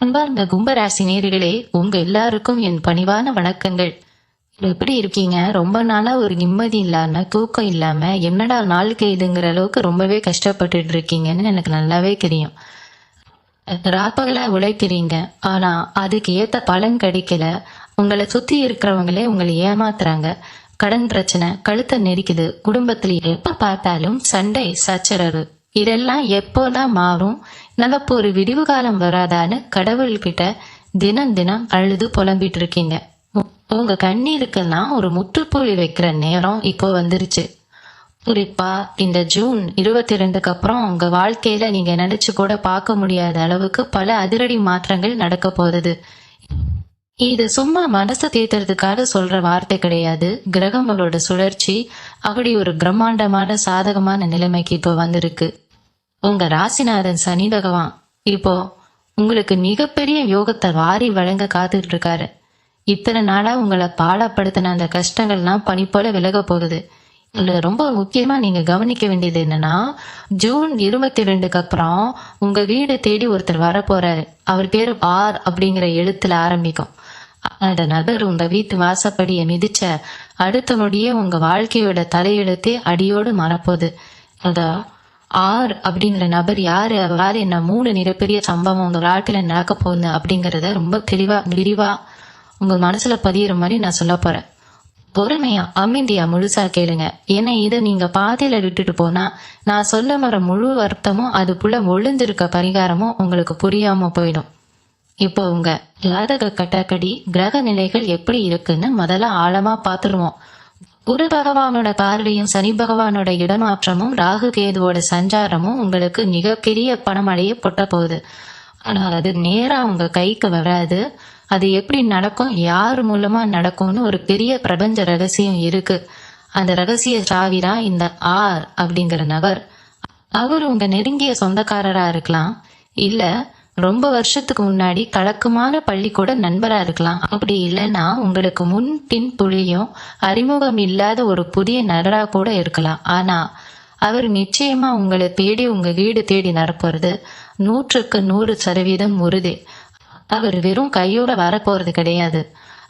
அன்பார்ந்த கும்பராசி நேயர்களே, உங்க எல்லாருக்கும் என் பணிவான வணக்கங்கள். எப்படி இருக்கீங்க? ரொம்ப நாளா ஒரு நிம்மதி இல்லாம, தூக்கம் இல்லாம, என்னடா நாளுக்கு இதுங்கிற அளவுக்கு ரொம்பவே கஷ்டப்பட்டுட்டு இருக்கீங்கன்னு எனக்கு நல்லாவே தெரியும். ராப்பகலா உழைக்கிறீங்க, ஆனா அதுக்கு ஏத்த பலன் கிடைக்கல. உங்களை சுத்தி இருக்கிறவங்களே உங்களை ஏமாத்துறாங்க. கடன் பிரச்சனை கழுத்தை நெரிக்குது. குடும்பத்துல எப்ப பார்த்தாலும் சண்டை சச்சரவு. இதெல்லாம் எப்போதான் மாறும்? நமக்கு ஒரு விடிவு காலம் வராதான்னு கடவுள்கிட்ட தினம் தினம் அழுது புலம்பிட்டு இருக்கீங்க. உங்க கண்ணீருக்கெல்லாம் ஒரு முற்றுப்புள்ளி வைக்கிற நேரம் இப்போ வந்துருச்சு. குறிப்பா இந்த ஜூன் 22க்கு அப்புறம் உங்க வாழ்க்கையில நீங்க நினைச்சு கூட பார்க்க முடியாத அளவுக்கு பல அதிரடி மாற்றங்கள் நடக்க போகுது. இது சும்மா மனசை தேத்துறதுக்காக சொல்ற வார்த்தை கிடையாது. கிரகங்களோட சுழற்சி அப்படி ஒரு பிரம்மாண்டமான சாதகமான நிலைமைக்கு இப்போ வந்திருக்கு. உங்க ராசிநாதன் சனி பகவான் இப்போ உங்களுக்கு மிகப்பெரிய யோகத்தை வாரி வழங்க காத்துட்டு இருக்காரு. இத்தனை நாளா உங்களை பாடப்படுத்தின அந்த கஷ்டங்கள்லாம் பனி போல விலக போகுது. இதுல ரொம்ப முக்கியமா நீங்க கவனிக்க வேண்டியது என்னன்னா, ஜூன் 22க்கு அப்புறம் உங்க வீடு தேடி ஒருத்தர் வர போறாரு. அவர் பேரு ஆர் அப்படிங்கிற எழுத்துல ஆரம்பிக்கும். அந்த நபர் உங்க வீட்டு வாசப்படியை மிதிச்ச அடுத்த நொடியே உங்க வாழ்க்கையோட தலையெழுத்தே அடியோடு மறப்போகுது. அதான் ஆர் அப்படிங்கிற நபர் யாரு, அவர் என்ன 3 மிகப்பெரிய சம்பவம் உங்க வாழ்க்கையில நடக்க போகுது அப்படிங்கறத ரொம்ப தெளிவா விரிவா உங்க மனசுல பதியிற மாதிரி நான் சொல்ல போறேன். பொறுமையா அமைதியா முழுசா கேளுங்க. ஏன்னா இதை நீங்க பாதையில விட்டுட்டு போனா நான் சொல்ல வர முழு வருத்தமும் அதுக்குள்ள ஒளிஞ்சிருக்க பரிகாரமும் உங்களுக்கு புரியாம போயிடும். இப்போ உங்க ஜாதக கட்டக்கடி கிரக நிலைகள் எப்படி இருக்குன்னு முதல்ல ஆழமா பாத்துருவோம். குரு பகவானோட பார்வையும் சனி பகவானோட இடமாற்றமும் ராகு கேதுவோட சஞ்சாரமும் உங்களுக்கு மிகப்பெரிய பணமழைய பொட்ட போகுது. ஆனா அது நேரா உங்க கைக்கு வராது. அது எப்படி நடக்கும், யார் மூலமா நடக்கும்னு ஒரு பெரிய பிரபஞ்ச ரகசியம் இருக்கு. அந்த ரகசிய சாவிதான் இந்த ஆர் அப்படிங்கிற நபர். அவர் உங்க நெருங்கிய சொந்தக்காரரா இருக்கலாம், இல்ல ரொம்ப வருஷத்துக்கு முன்னாடி கலக்கமான பள்ளிக்கூட நண்பரா இருக்கலாம். அப்படி இல்லைன்னா உங்களுக்கு முன் பின் புளியும் அறிமுகம் இல்லாத ஒரு புதிய நபரா கூட இருக்கலாம். ஆனா அவர் நிச்சயமா உங்களை தேடி உங்க வீடு தேடி நடப்புறது 100க்கு 100% உறுதி. அவர் வெறும் கையோட வரப்போறது கிடையாது.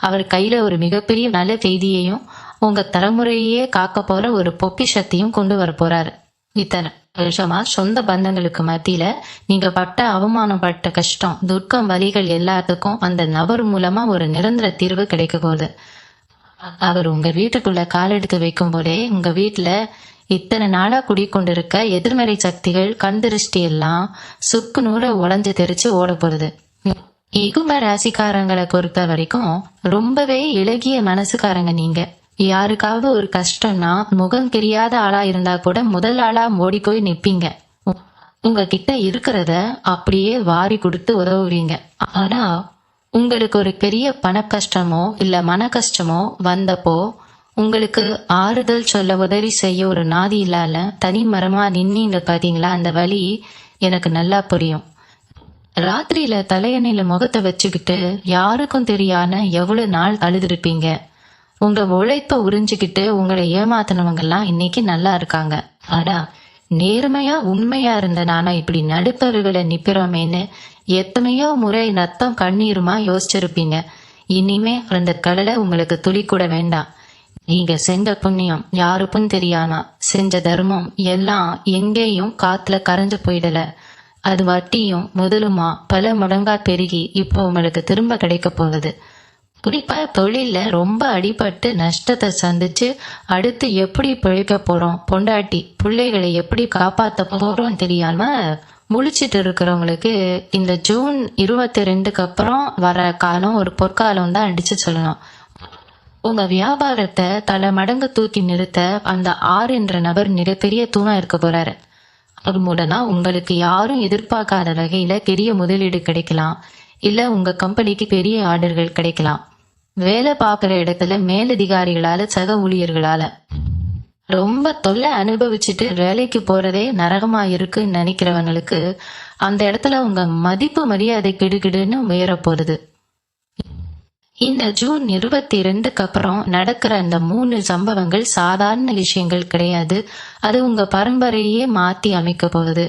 அவர் கையில ஒரு மிகப்பெரிய நல்ல செய்தியையும் உங்க தலைமுறையே காக்க போற ஒரு பொக்கிஷத்தையும் கொண்டு வர போறாரு. இத்தனை வருஷமா சொந்த பந்தங்களுக்கு மத்தியில நீங்க பட்ட அவமானப்பட்ட கஷ்டம் துர்க்கம் வலிகள் எல்லாத்துக்கும் அந்த நபர் மூலமா ஒரு நிரந்தர தீர்வு கிடைக்க போகுது. அவர் உங்க வீட்டுக்குள்ள காலெடுத்து வைக்கும் போதே உங்க வீட்டுல இத்தனை நாளா குடிக்கொண்டிருக்க எதிர்மறை சக்திகள் கண் திருஷ்டி எல்லாம் சுக்கு நூற உடஞ்சு தெரிச்சு ஓட போகுது. கும்ப ராசிக்காரங்களை பொறுத்த வரைக்கும் ரொம்பவே இளகிய மனசுக்காரங்க நீங்க. யாருக்காவது ஒரு கஷ்டம்னா முகம் தெரியாத ஆளா இருந்தா கூட முதல் ஆளா ஓடி போய் நிப்பீங்க. உங்ககிட்ட இருக்கிறத அப்படியே வாரி கொடுத்து உதவுவீங்க. ஆனா உங்களுக்கு ஒரு பெரிய பண கஷ்டமோ இல்ல மன கஷ்டமோ வந்தப்போ உங்களுக்கு ஆறுதல் சொல்ல உதவி செய்ய ஒரு நாதி இல்லால தனி மரமா நின்னீங்க பாத்தீங்களா, அந்த வலி எனக்கு நல்லா புரியும். ராத்திரியில தலையணையில முகத்தை வச்சுக்கிட்டு யாருக்கும் தெரியாம எவ்வளவு நாள் அழுதுருப்பீங்க. உங்க உழைப்ப உறிஞ்சுக்கிட்டு உங்களை ஏமாத்தினவங்க எல்லாம் இன்னைக்கு நல்லா இருக்காங்க. ஆனா நேர்மையா உண்மையா இருந்த நானா இப்படி நடுப்பருவில நிக்கிறோமேன்னு எத்தனையோ முறை ரத்தம் கண்ணீருமா யோசிச்சிருப்பீங்க. இனிமே அந்த கடலை உங்களுக்கு துளி கூட வேண்டாம். நீங்க செஞ்ச புண்ணியம் யாருக்கும் தெரியாம செஞ்ச தர்மம் எல்லாம் எங்கேயும் காத்துல கரைஞ்சு போயிடல. அது வட்டியும் முதலுமா பல மடங்கா பெருகி இப்போ உங்களுக்கு திரும்ப கிடைக்க போகுது. குறிப்பா தொழில ரொம்ப அடிபட்டு நஷ்டத்தை சந்திச்சு அடுத்து எப்படி பிழைக்க போறோம், பொண்டாட்டி பிள்ளைகளை எப்படி காப்பாத்த போறோம் தெரியாம முழிச்சிட்டு இருக்கிறவங்களுக்கு இந்த ஜூன் 22க்கு அப்புறம் வர காலம் ஒரு பொற்காலம் தான் அடிச்சு சொல்லணும். உங்க வியாபாரத்தை தலை மடங்கு தூக்கி நிறுத்த அந்த ஆர் என்ற நபர் மிகப்பெரிய தூணா இருக்க போறாரு. அது மூலமா உங்களுக்கு யாரும் எதிர்பார்க்காத வகையில பெரிய முதலீடு கிடைக்கலாம், இல்ல உங்க கம்பெனிக்கு பெரிய ஆர்டர்கள் கிடைக்கலாம். வேலை பார்க்குற இடத்துல மேலதிகாரிகளால சக ஊழியர்களால ரொம்ப தொல்லை அனுபவிச்சுட்டு வேலைக்கு போறதே நரகமா இருக்குன்னு நினைக்கிறவங்களுக்கு அந்த இடத்துல உங்க மதிப்பு மரியாதை கிடுகிடுன்னு உயர போகுது. இந்த ஜூன் 22க்கு அப்புறம் நடக்கிற அந்த 3 சம்பவங்கள் சாதாரண விஷயங்கள் கிடையாது. அது உங்க பரம்பரையே மாத்தி அமைக்க போகுது.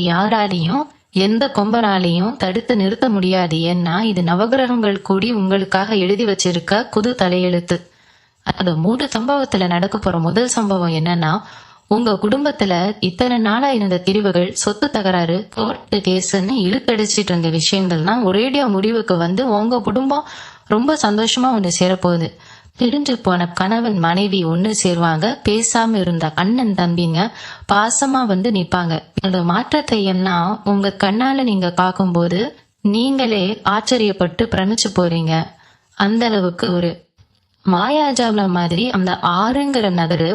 யாராலையும் எந்த கொம்பனாலையும் தடுத்து நிறுத்த முடியாது. ஏன்னா இது நவகிரகங்கள் கூடி உங்களுக்காக எழுதி வச்சிருக்க புது தலையெழுத்து. அந்த 3 சம்பவத்துல நடக்க போற முதல் சம்பவம் என்னன்னா, உங்க குடும்பத்துல இத்தனை நாளா இருந்த பிரிவுகள், சொத்து தகராறு, கோர்ட்டு கேஸ்ன்னு இழுக்கடிச்சிட்டு இருந்த விஷயங்கள்லாம் ஒரேடியா முடிவுக்கு வந்து உங்க குடும்பம் ரொம்ப சந்தோஷமா ஒண்ணு சேரப்போகுது. பிரிஞ்சு போன கணவன் மனைவி ஒண்ணு சேருவாங்க. பேசாம இருந்த அண்ணன் தம்பிங்க பாசமா வந்து நிப்பாங்க. இந்த மாற்றத்தை எல்லாம் உங்க கண்ணால நீங்க பார்க்கும்போது நீங்களே ஆச்சரியப்பட்டு பிரமிச்சு போறீங்க. அந்த அளவுக்கு ஒரு மாயாஜால மாதிரி அந்த ஆறுங்கிற நகரு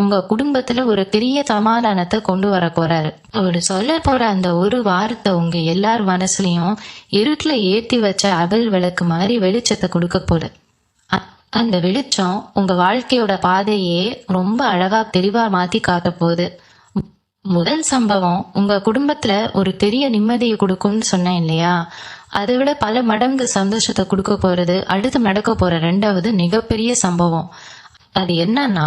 உங்க குடும்பத்துல ஒரு பெரிய சமாதானத்தை கொண்டு வர போறாரு. அவரு சொல்ல போற அந்த ஒரு வார்த்தை உங்க எல்லார் மனசுலயும் இருட்டுல ஏத்தி வச்ச அகல் விளக்கு மாதிரி வெளிச்சத்தை கொடுக்க போகுது. அந்த வெளிச்சம் உங்க வாழ்க்கையோட பாதையே ரொம்ப அழகா தெளிவா மாத்தி காட்ட போகுது. முதல் சம்பவம் உங்க குடும்பத்துல ஒரு பெரிய நிம்மதியை கொடுக்கும்னு சொன்னேன் இல்லையா? அதை விட பல மடங்கு சந்தோஷத்தை கொடுக்க போறது அடுத்து நடக்க போற 2வது மிகப்பெரிய சம்பவம். அது என்னன்னா,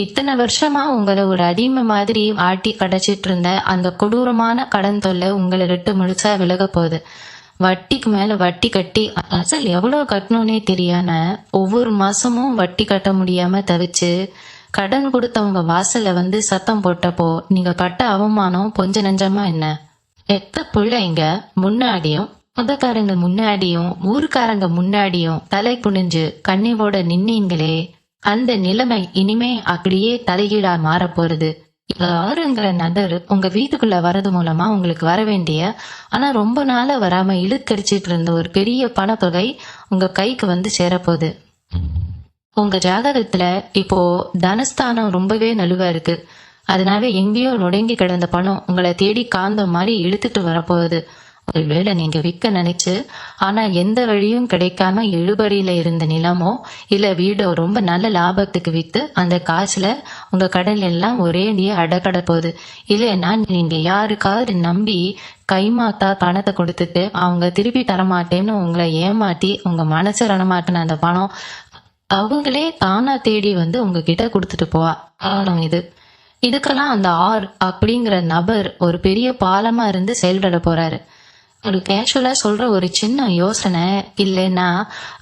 இத்தனை வருஷமா உங்களை ஒரு அடிமை மாதிரி ஆட்டி கடைச்சிட்டு இருந்த அந்த கொடூரமான கடன் தொல்லை உங்களை விட்டு முழுசா விலக போகுது. வட்டிக்கு மேல வட்டி கட்டி அசல் எவ்வளவு கட்டணும்னே தெரியாம ஒவ்வொரு மாசமும் வட்டி கட்ட முடியாம தவிச்சு கடன் கொடுத்தவங்க வாசல்ல வந்து சத்தம் போட்டப்போ நீங்க பட்ட அவமானம் கொஞ்ச நெஞ்சமா என்ன? எத்த பிள்ளைங்க முன்னாடியும் சொந்தக்காரங்க முன்னாடியும் ஊருக்காரங்க முன்னாடியும் தலை குனிஞ்சு கண்ணீரோட நின்னீங்களே, அந்த நிலைமை இனிமே அப்படியே தலைகீழா மாற போறது. யாருங்கிற நபர் உங்க வீட்டுக்குள்ள வர்றது மூலமா உங்களுக்கு வர வேண்டிய ஆனா ரொம்ப நாளா வராம இழுக்கடிச்சிட்டு இருந்த ஒரு பெரிய பணத்தொகை உங்க கைக்கு வந்து சேரப்போகுது. உங்க ஜாதகத்துல இப்போ தனஸ்தானம் ரொம்பவே நலுவா இருக்கு. அதனால எங்கேயோ நொடங்கி கிடந்த பணம் உங்களை தேடி காந்த மாதிரி இழுத்துட்டு வரப்போகுது. ஒருவேளை நீங்க விற்க நினைச்சு ஆனா எந்த வழியும் கிடைக்காம இழுபறியில இருந்த நிலமோ இல்ல வீடோ ரொம்ப நல்ல லாபத்துக்கு வித்து அந்த காசுல உங்க கடன் எல்லாம் ஒரேடியா அடக்கட போகுது. இல்லைன்னா நீங்க யாருக்காவது நம்பி கைமாத்தா பணத்தை கொடுத்துட்டு அவங்க திருப்பி தரமாட்டேன்னு உங்களை ஏமாத்தி உங்க மனசு ரணமாட்டின அந்த பணம் அவங்களே தானா தேடி வந்து உங்ககிட்ட கொடுத்துட்டு போவா. காரணம் இதுக்கெல்லாம் அந்த அப்படிங்கிற நபர் ஒரு பெரிய பாலமா இருந்து செயல்பட போறாரு. ஒரு கேஷுவலா சொல்ற ஒரு சின்ன யோசனை இல்லைன்னா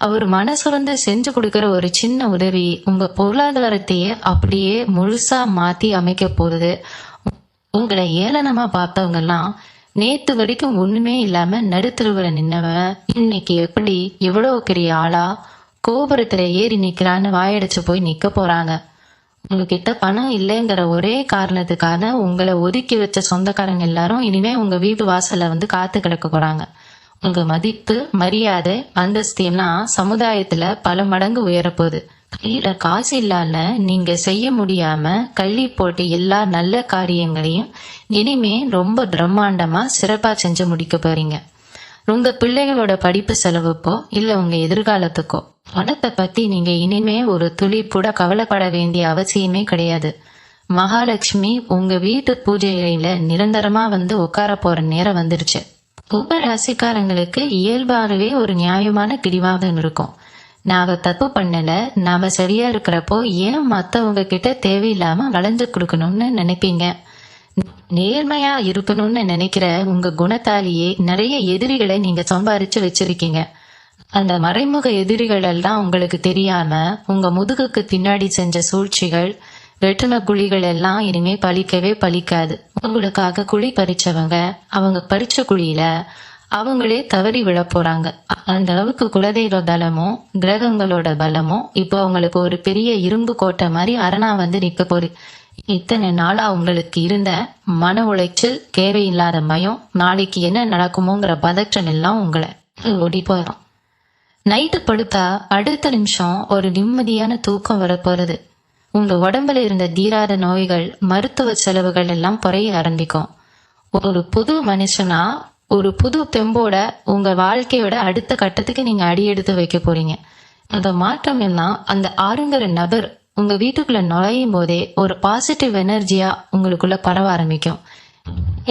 அவர் மனசுறந்து செஞ்சு கொடுக்கிற ஒரு சின்ன உதவி உங்க பொருளாதாரத்தையே அப்படியே முழுசா மாத்தி அமைக்க போகுது. உங்களை ஏளனமா பார்த்தவங்க எல்லாம் நேத்து வரைக்கும் ஒண்ணுமே இல்லாம நடுத்தருவுல நின்னவன் இன்னைக்கு எப்படி எவ்வளவு பெரிய ஆளா கோபுரத்துல ஏறி நிக்கிறான்னு வாயடிச்சு போய் நிக்க போறாங்க. உங்ககிட்ட பணம் இல்லைங்கிற ஒரே காரணத்துக்காக உங்களை ஒதுக்கி வச்ச சொந்தக்காரங்க எல்லாரும் இனிமே உங்க வீட்டு வாசல்ல வந்து காத்து கிடக்க போறாங்க. உங்க மதிப்பு மரியாதை அந்தஸ்து எல்லாம் சமுதாயத்துல பல மடங்கு உயரப்போகுது. கையில காசு இல்லாம நீங்க செய்ய முடியாம கள்ளி போட்டு எல்லா நல்ல காரியங்களையும் இனிமே ரொம்ப பிரம்மாண்டமா சிறப்பா செஞ்சு முடிக்க போறீங்க. உங்க பிள்ளைகளோட படிப்பு செலவுக்கோ இல்ல உங்க எதிர்காலத்துக்கோ பணத்தை பத்தி நீங்க இனிமே ஒரு துளி கூட கவலைப்பட வேண்டிய அவசியமே கிடையாது. மகாலட்சுமி உங்க வீட்டு பூஜையில நிரந்தரமா வந்து உட்கார போற நேரம் வந்துருச்சு. கும்ப ராசிக்காரங்களுக்கு இயல்பாகவே ஒரு நியாயமான பிடிவாதம் இருக்கும். நாம தப்பு பண்ணல, நாம சரியா இருக்கிறப்போ ஏன் மத்தவங்க கிட்ட தேவையில்லாம வளைஞ்சு கொடுக்கணும்னு நினைப்பீங்க. நேர்மையா இருக்கணும்னு நினைக்கிற உங்க குணத்தாலேயே நிறைய எதிரிகளை நீங்க சம்பாரிச்சு வச்சிருக்கீங்க. அந்த மறைமுக எதிரிகள் எல்லாம் உங்களுக்கு தெரியாம உங்க முதுகுக்கு பின்னாடி செஞ்ச சூழ்ச்சிகள் வெட்டுன குழிகள் எல்லாம் இனிமே பலிக்கவே பலிக்காது. உங்களுக்காக குழி பறிச்சவங்க அவங்க பறிச்ச குழியில அவங்களே தவறி விழ போறாங்க. அந்த அளவுக்கு குலதெய்வ பலமும் கிரகங்களோட பலமும் இப்போ அவங்களுக்கு ஒரு பெரிய இரும்பு கோட்டை மாதிரி அரணா வந்து நிக்க போகுது. இத்தனை நாளா உங்களுக்கு இருந்த மன உளைச்சல், தேவையில்லாத பயம், நாளைக்கு என்ன நடக்குமோங்கிற பதற்றம் எல்லாம் உங்களை ஓடி போயிடும். நைட்டு படுத்தா அடுத்த நிமிஷம் ஒரு நிம்மதியான தூக்கம் வரப்போறது. உங்க உடம்புல இருந்த தீராத நோய்கள், மருத்துவ செலவுகள் எல்லாம் குறைய ஆரம்பிக்கும். ஒரு புது மனுஷனா ஒரு புது தெம்போட உங்க வாழ்க்கையோட அடுத்த கட்டத்துக்கு நீங்க அடி எடுத்து வைக்க போறீங்க. அந்த மாற்றம் எல்லாம் அந்த ஆறுங்கிற நபர் உங்க வீட்டுக்குள்ள நுழையும் போதே ஒரு பாசிட்டிவ் எனர்ஜியா உங்களுக்குள்ள பரவ ஆரம்பிக்கும்.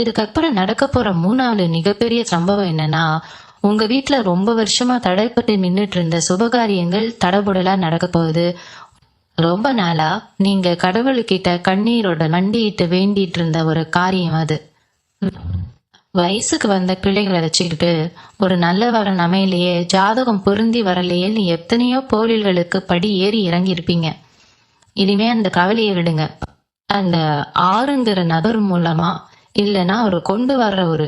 இதுக்கப்புறம் நடக்க போற 3வது மிகப்பெரிய சம்பவம் என்னன்னா, உங்க வீட்டுல ரொம்ப வருஷமா தடைப்பட்டு நின்றுட்டு இருந்த சுபகாரியங்கள் தடபுடலா நடக்க போகுது. ரொம்ப நாளா நீங்க கடவுள்கிட்ட கண்ணீரோட மண்டியிட்டு வேண்டிட்டு இருந்த ஒரு காரியம் அது. வயசுக்கு வந்த பிள்ளைகளை வச்சுக்கிட்டு ஒரு நல்ல வரன் அமையிலேயே, ஜாதகம் பொருந்தி வரலையே, நீ எத்தனையோ கோவில்களுக்கு படி ஏறி இறங்கி இருப்பீங்க. இனிமே அந்த கவலையை விடுங்க. அந்த ஆறுங்கிற நபர் மூலமா இல்லைன்னா ஒரு கொண்டு வர்ற ஒரு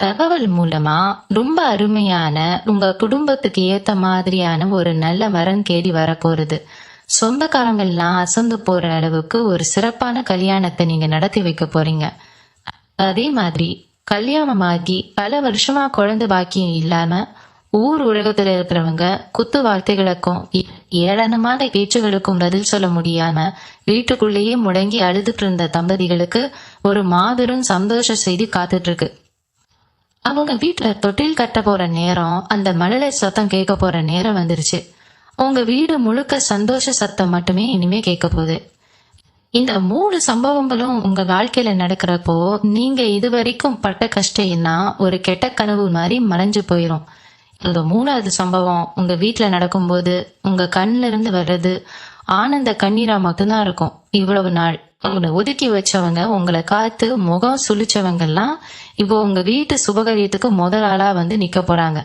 தகவல் மூலமா ரொம்ப அருமையான உங்க குடும்பத்துக்கு ஏத்த மாதிரியான ஒரு நல்ல வரன் தேடி வரப்போறது. சொந்தக்காரங்க எல்லாம் அசந்து போற அளவுக்கு ஒரு சிறப்பான கல்யாணத்தை நீங்க நடத்தி வைக்க போறீங்க. அதே மாதிரி கல்யாணமாகி பல வருஷமா குழந்தை பாக்கியம் இல்லாம ஊர் உலகத்துல இருக்கிறவங்க குத்து வார்த்தைகளுக்கும் ஏளனமான பேச்சுகளுக்கும் பதில் சொல்ல முடியாம வீட்டுக்குள்ளேயே முடங்கி அழுதுட்டு இருந்த தம்பதிகளுக்கு ஒரு மாபெரும் சந்தோஷ செய்தி காத்துட்டு இருக்கு. அவங்க வீட்டுல தொட்டில் கட்ட போற நேரம், அந்த மழலை சத்தம் கேட்க போற நேரம் வந்துருச்சு. உங்க வீடு முழுக்க சந்தோஷ சத்தம் மட்டுமே இனிமே கேட்க போகுது. இந்த 3 சம்பவங்களும் உங்க வாழ்க்கையில நடக்கிறப்போ நீங்க இதுவரைக்கும் பட்ட கஷ்டம் எல்லாம் ஒரு கெட்ட கனவு மாதிரி மறைஞ்சு போயிடும். இந்த 3வது சம்பவம் உங்க வீட்டுல நடக்கும்போது உங்க கண்ணுல இருந்து வர்றது ஆனந்த கண்ணீரா மட்டும்தான் இருக்கும். இவ்வளவு நாள் உங்களை ஒதுக்கி வச்சவங்க, உங்களை காத்து முகம் சுழிச்சவங்க எல்லாம் இப்போ உங்க வீட்டு சுபகாரியத்துக்கு முதல் ஆளா வந்து நிக்க போறாங்க.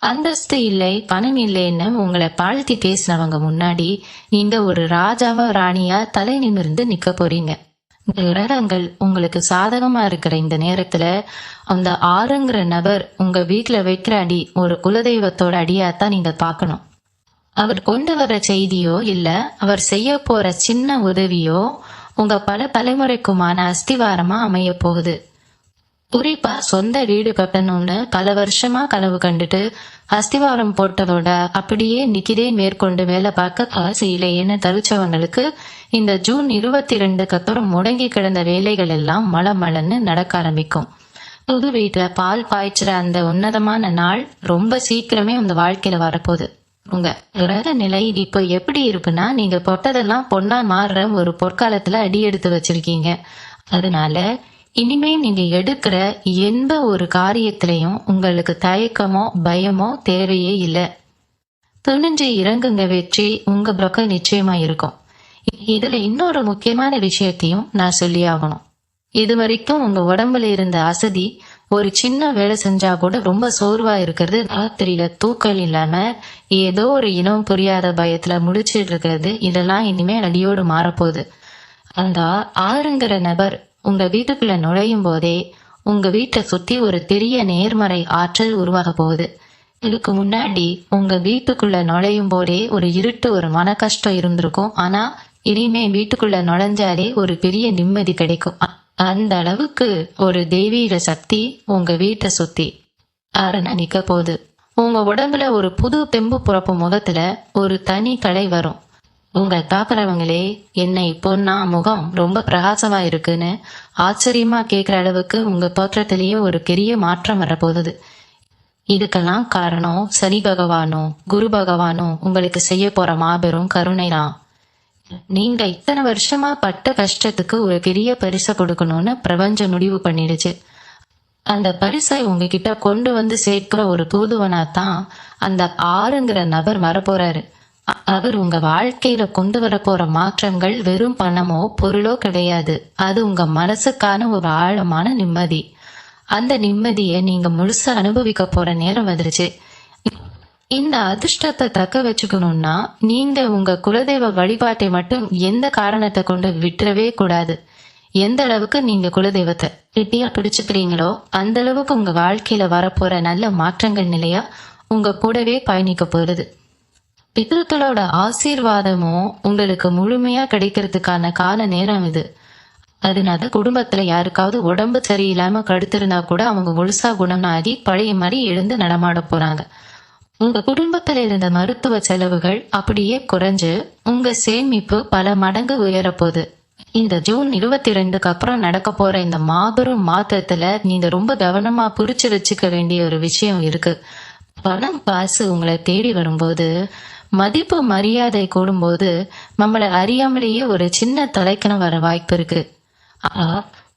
அந்தஸ்து இல்லை, பணம் இல்லைன்னு உங்களை தாழ்த்தி பேசினவங்க முன்னாடி நீங்க ஒரு ராஜாவா ராணியா தலை நிமிர்ந்து நிக்க போறீங்க. கிரகங்கள் உங்களுக்கு சாதகமா இருக்கிற இந்த நேரத்துல அந்த ஆறுங்கிற நபர் உங்க வீட்டுல வைக்கிற அடி ஒரு குலதெய்வத்தோட அடியாத்தான் நீங்க பார்க்கணும். அவர் கொண்டு வர செய்தியோ இல்ல அவர் செய்ய போற சின்ன உதவியோ உங்க பல தலைமுறைக்குமான அஸ்திவாரமா அமைய போகுது. குறிப்பா சொந்த வீடு கட்டணும்னு பல வருஷமா கனவு கண்டுட்டு அஸ்திவாரம் போட்டதோட அப்படியே நிக்கிதே மேற்கொண்டு வேலை பார்க்க காசு இல்லையேன்னு தவிச்சவங்களுக்கு இந்த ஜூன் 22க்கு அப்புறம் முடங்கி கிடந்த வேலைகள் எல்லாம் மலன்னு நடக்க ஆரம்பிக்கும். புது வீட்டுல பால் பாய்ச்சுற அந்த உன்னதமான நாள் ரொம்ப சீக்கிரமே உங்க வாழ்க்கையில வரப்போகுது. உங்க கிரக நிலை இப்போ எப்படி இருக்குன்னா, நீங்க பொட்டதெல்லாம் பொண்ணா மாறுற ஒரு பொற்காலத்துல அடி எடுத்து வச்சிருக்கீங்க. அதனால இனிமே நீங்க எடுக்கிற எந்த ஒரு காரியத்திலையும் உங்களுக்கு தயக்கமோ பயமோ தேவையே இல்லை. துணிஞ்சு இறங்குங்க, வெற்றி உங்க பக்கம் நிச்சயமா இருக்கும். இதுல இன்னொரு முக்கியமான விஷயத்தையும் நான் சொல்லி ஆகணும். இது வரைக்கும் உங்க உடம்புல இருந்த அசதி, ஒரு சின்ன வேலை செஞ்சா கூட ரொம்ப சோர்வா இருக்கிறது, ராத்திரியில தூக்கம் இல்லாம ஏதோ ஒரு இனம் புரியாத பயத்துல முடிச்சிட்டு இருக்கிறது, இதெல்லாம் இனிமே அடியோடு மாறப்போகுது. அந்த ஆறுங்கிற நபர் உங்க வீட்டுக்குள்ள நுழையும் போதே உங்க வீட்டை சுத்தி ஒரு பெரிய நேர்மறை ஆற்றல் உருவாக போகுது. இதுக்கு முன்னாடி உங்க வீட்டுக்குள்ள நுழையும் போதே ஒரு இருட்டு, ஒரு மன கஷ்டம் இருந்திருக்கும். ஆனா இனிமே வீட்டுக்குள்ள நுழைஞ்சாலே ஒரு பெரிய நிம்மதி கிடைக்கும். அந்த அளவுக்கு ஒரு தெய்வீக சக்தி உங்க வீட்டை சுத்தி அரணா நிக்க போகுது. உங்க உடம்புல ஒரு புது தெம்பு புறப்பு முகத்துல ஒரு தனி கலை வரும். உங்க பாக்குறவங்களே என்னை பொண்ணா முகம் ரொம்ப பிரகாசமா இருக்குன்னு ஆச்சரியமா கேட்கிற அளவுக்கு உங்க தோற்றத்திலேயே ஒரு பெரிய மாற்றம் வரப்போகுது. இதுக்கெல்லாம் காரணம் சனி பகவானும் குரு பகவானும் உங்களுக்கு செய்ய போற மாபெரும் கருணைதான். நீங்க இத்தனை வருஷமா பட்ட கஷ்டத்துக்கு ஒரு பெரிய பரிசை கொடுக்கணும்னு பிரபஞ்சம் முடிவு பண்ணிடுச்சு. அந்த பரிசை உங்ககிட்ட கொண்டு வந்து சேர்க்கிற ஒரு தூதுவனாத்தான் அந்த ஆறுங்கிற நபர் வரப்போறாரு. அவர் உங்க வாழ்க்கையில கொண்டு வர போற மாற்றங்கள் வெறும் பணமோ பொருளோ கிடையாது. அது உங்க மனசுக்கான ஒரு ஆழமான நிம்மதி. அந்த நிம்மதியை நீங்க முழுசா அனுபவிக்க போற நேரம் வந்துருச்சு. இந்த அதிர்ஷ்டத்தை தக்க வச்சுக்கணும்னா நீங்க உங்க குலதெய்வ வழிபாட்டை மட்டும் எந்த காரணத்தை கொண்டு விட்டுறவே கூடாது. எந்த அளவுக்கு நீங்க குலதெய்வத்தை கெட்டியா பிடிச்சுக்கிறீங்களோ அந்த அளவுக்கு உங்க வாழ்க்கையில வரப்போற நல்ல மாற்றங்கள் நிலையா உங்க கூடவே பயணிக்க போறது. பித்ருக்களோட ஆசீர்வாதமும் உங்களுக்கு முழுமையா கிடைக்கிறதுக்கான கால நேரம் இது. அதனால குடும்பத்துல யாருக்காவது உடம்பு சரியில்லாம கடுத்திருந்தா கூட அவங்க முழுசா குணமாகி பழைய மாதிரி எழுந்து நடமாட போறாங்க. உங்க குடும்பத்துல இருந்த மருத்துவ செலவுகள் அப்படியே குறைஞ்சு உங்க சேமிப்பு பல மடங்கு உயரப்போகுது. இந்த ஜூன் 22க்கு அப்புறம் நடக்க போற இந்த மாபெரும் மாற்றத்துல நீங்க ரொம்ப கவனமா புரிச்சு வச்சுக்க வேண்டிய ஒரு விஷயம் இருக்கு. பணம் காசு உங்களை தேடி வரும்போது, மதிப்பு மரியாதை கூடும்போது நம்மளை அறியாமலேயே ஒரு சின்ன தலைக்கணம் வர வாய்ப்பு இருக்கு.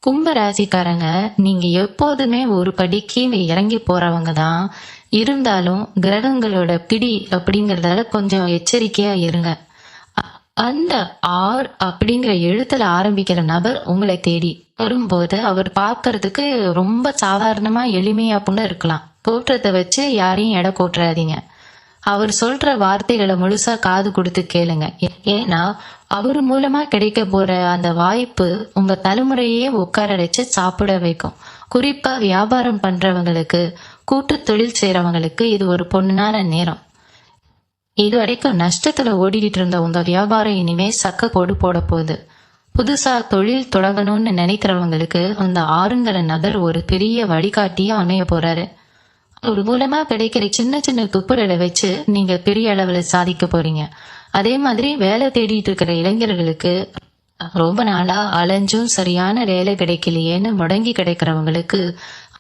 கும்ப ராசிக்காரங்க நீங்க எப்போதுமே ஒரு படி கீழே இறங்கி போறவங்க தான். இருந்தாலும் கிரகங்களோட பிடி அப்படிங்கறதால கொஞ்சம் எச்சரிக்கையா இருங்க. அந்த ஆர் அப்படிங்கிற எழுத்துல ஆரம்பிக்கிற நபர் உங்களை தேடி வரும்போது அவர் பார்க்கறதுக்கு ரொம்ப சாதாரணமா எளிமையா கூட இருக்கலாம். தோற்றத்தை வச்சு யாரையும் எடை போட்டுறாதீங்க. அவர் சொல்ற வார்த்தைகளை முழுசா காது கொடுத்து கேளுங்க. ஏன்னா அவர் மூலமா கிடைக்க போற அந்த வாய்ப்பு உங்க தலைமுறையே உட்கார வச்சு சாப்பிட வைக்கும். குறிப்பா வியாபாரம் பண்றவங்களுக்கு, கூட்டு தொழில் செய்யறவங்களுக்கு இது ஒரு பொன்னான நேரம். இது வரைக்கும் நஷ்டத்துல ஓடிக்கிட்டு இருந்த உங்க வியாபாரம் இனிமே சக்க போடு போட போகுது. புதுசா தொழில் தொடங்கணும்னு நினைக்கிறவங்களுக்கு அந்த ஆறுங்கிற நபர் ஒரு பெரிய வழிகாட்டியா அமைய போறாரு. ஒரு மூலமா கிடைக்கிற சின்ன சின்ன துப்புரலை வச்சு நீங்க பெரிய அளவுல சாதிக்க போறீங்க. அதே மாதிரி வேலை தேடிட்டு இருக்கிற இளைஞர்களுக்கு, ரொம்ப நாளா அலைஞ்சும் சரியான வேலை கிடைக்கலையேன்னு முடங்கி கிடைக்கிறவங்களுக்கு,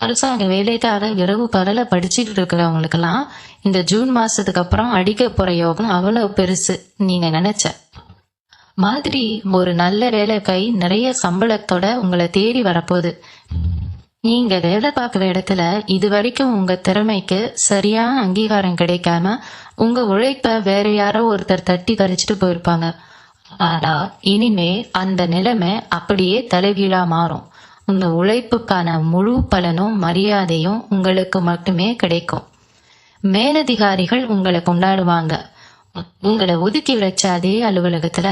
அரசாங்க வேலைக்காக இரவு பகல படிச்சுட்டு இருக்கிறவங்களுக்கெல்லாம் இந்த ஜூன் மாசத்துக்கு அப்புறம் அடிக்க போற யோகம் அவ்வளவு பெருசு. நீங்க நினைச்ச மாதிரி ஒரு நல்ல வேலை கை நிறைய சம்பளத்தோட உங்களை தேடி வரப்போகுது. நீங்க வேலை பார்க்குற இடத்துல இது வரைக்கும் உங்க திறமைக்கு சரியான அங்கீகாரம் கிடைக்காம உங்க உழைப்ப வேற யாரோ ஒருத்தர் தட்டி பறிச்சுட்டு போயிருப்பாங்க. ஆனா இனிமே அந்த நிலைமை அப்படியே தலைகீழா மாறும். உங்க உழைப்புக்கான முழு பலனும் மரியாதையும் உங்களுக்கு மட்டுமே கிடைக்கும். மேலதிகாரிகள் உங்களை கொண்டாடுவாங்க. உங்களை ஒதுக்கி வச்ச அதே அலுவலகத்துல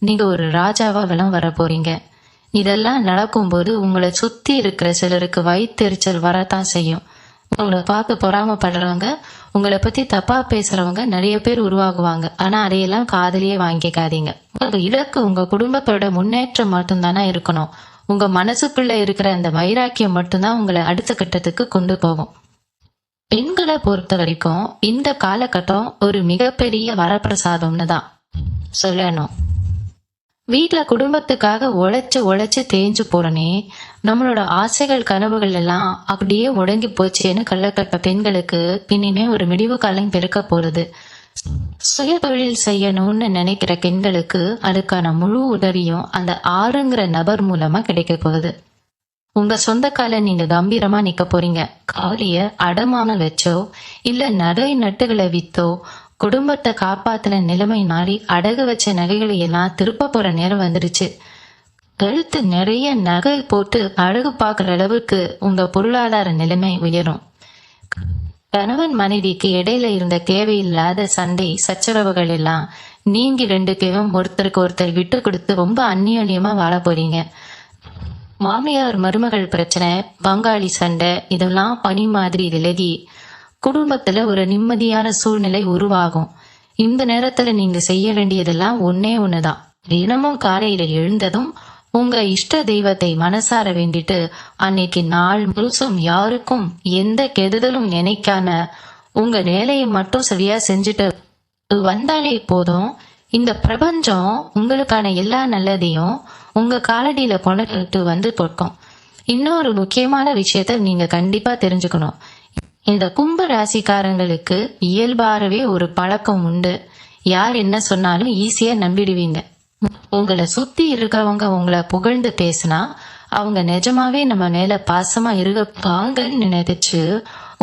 நீங்க ஒரு ராஜாவா வலம் வர போறீங்க. இதெல்லாம் நடக்கும்போது உங்களை சுத்தி இருக்கிற சிலருக்கு வயிற்றெரிச்சல் வரத்தான் செய்யும். உங்களை பார்த்து பொறாமப்படுறவங்க, உங்களை பத்தி தப்பா பேசுறவங்க நிறைய பேர் உருவாகுவாங்க. ஆனா அதையெல்லாம் காதலியே வாங்கிக்காதீங்க. உங்க இலக்கு உங்க குடும்பத்தோட முன்னேற்றம் மட்டும்தானே இருக்கணும். உங்க மனசுக்குள்ள இருக்கிற அந்த வைராக்கியம் மட்டும்தான் உங்களை அடுத்த கட்டத்துக்கு கொண்டு போகும். பெண்களை பொறுத்த வரைக்கும் இந்த காலகட்டம் ஒரு மிகப்பெரிய வரப்பிரசாதம்னு தான் சொல்லணும். வீட்டுல குடும்பத்துக்காக உழைச்சு தேஞ்சு போறனே, நம்மளோட ஆசைகள் கனவுகள் எல்லாம் அப்படியே முடங்கி போச்சேன்னு கள்ளக்கட்ட பெண்களுக்கு இனிமே ஒரு முடிவு காலம் பிறக்க போறது. சுய தொழில் செய்யணும்னு நினைக்கிற பெண்களுக்கு அதுக்கான முழு உதவியும் அந்த ஆறுங்கிற நபர் மூலமா கிடைக்க போகுது. உங்க சொந்த கால நீங்க கம்பீரமா நிக்க போறீங்க. காலிய அடமான வச்சோ இல்ல நகை நட்டுகளை வித்தோ குடும்பத்தை காப்பாத்தின நிலைமை மாறி அடகு வச்ச நகைகளை எல்லாம் திருப்ப போற நேரம் வந்துருச்சு. கழுத்து நிறைய நகை போட்டு அழகு பார்க்குற அளவுக்கு உங்க பொருளாதார நிலைமை உயரும். கணவன் மனைவிக்கு இடையில இருந்த தேவையில்லாத சண்டை சச்சரவுகள் எல்லாம் நீங்க 2 பேரும் ஒருத்தருக்கு ஒருத்தர் விட்டு கொடுத்து ரொம்ப அந்நியோன்யமா வாழ போறீங்க. மாமியார் மருமகள் பிரச்சனை, பங்காளி சண்டை இதெல்லாம் பனி மாதிரி விலகி குடும்பத்துல ஒரு நிம்மதியான சூழ்நிலை உருவாகும். இந்த நேரத்துல நீங்க செய்ய வேண்டியதெல்லாம் ஒன்னே ஒண்ணுதான். தினமும் காலையில எழுந்ததும் உங்க இஷ்ட தெய்வத்தை மனசார வேண்டிட்டு அன்னைக்கு நாள் முழுசும் யாருக்கும் எந்த கெடுதலும் நினைக்காம உங்க வேலையை மட்டும் சரியா செஞ்சுட்டு வந்தாலே போதும். இந்த பிரபஞ்சம் உங்களுக்கான எல்லா நல்லதையும் உங்க காலடியில கொண்டு வந்து கொடுக்கும். இன்னொரு முக்கியமான விஷயத்த நீங்க கண்டிப்பா தெரிஞ்சுக்கணும். இந்த கும்ப ராசிக்காரங்களுக்கு இயல்பாகவே ஒரு பழக்கம் உண்டு. யார் என்ன சொன்னாலும் ஈஸியா நம்பிடுவீங்க. உங்களை சுத்தி இருக்கிறவங்க உங்களை புகழ்ந்து பேசினா அவங்க நிஜமாவே நம்ம மேல பாசமா இருப்பாங்கன்னு நினைச்சு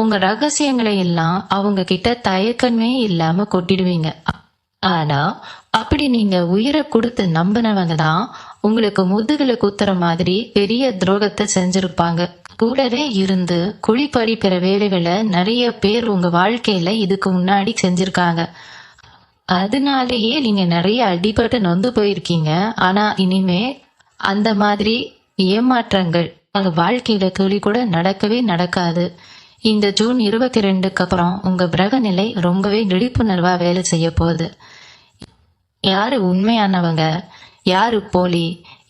உங்க ரகசியங்களை எல்லாம் அவங்க கிட்ட தயக்கமே இல்லாம கொட்டிடுவீங்க. ஆனா அப்படி நீங்க உயிரை கொடுத்து நம்பினவங்க தான் உங்களுக்கு முதுகுல குத்துற மாதிரி பெரிய துரோகத்தை செஞ்சிருப்பாங்க. கூடவே இருந்து குழி பறிக்கிற வேலைகளை நிறைய பேர் உங்க வாழ்க்கையில இதுக்கு முன்னாடி செஞ்சிருக்காங்க. அதனாலேயே நீங்க நிறைய அடிபட்டு நொந்து போயிருக்கீங்க. ஆனா இனிமே அந்த மாதிரி ஏமாற்றங்கள் உங்க வாழ்க்கையில துளி கூட நடக்கவே நடக்காது. இந்த ஜூன் 22க்கு அப்புறம் உங்க கிரக நிலை ரொம்பவே விழிப்புணர்வா வேலை செய்ய போகுது. யாரு உண்மையானவங்க, யாரு போலி,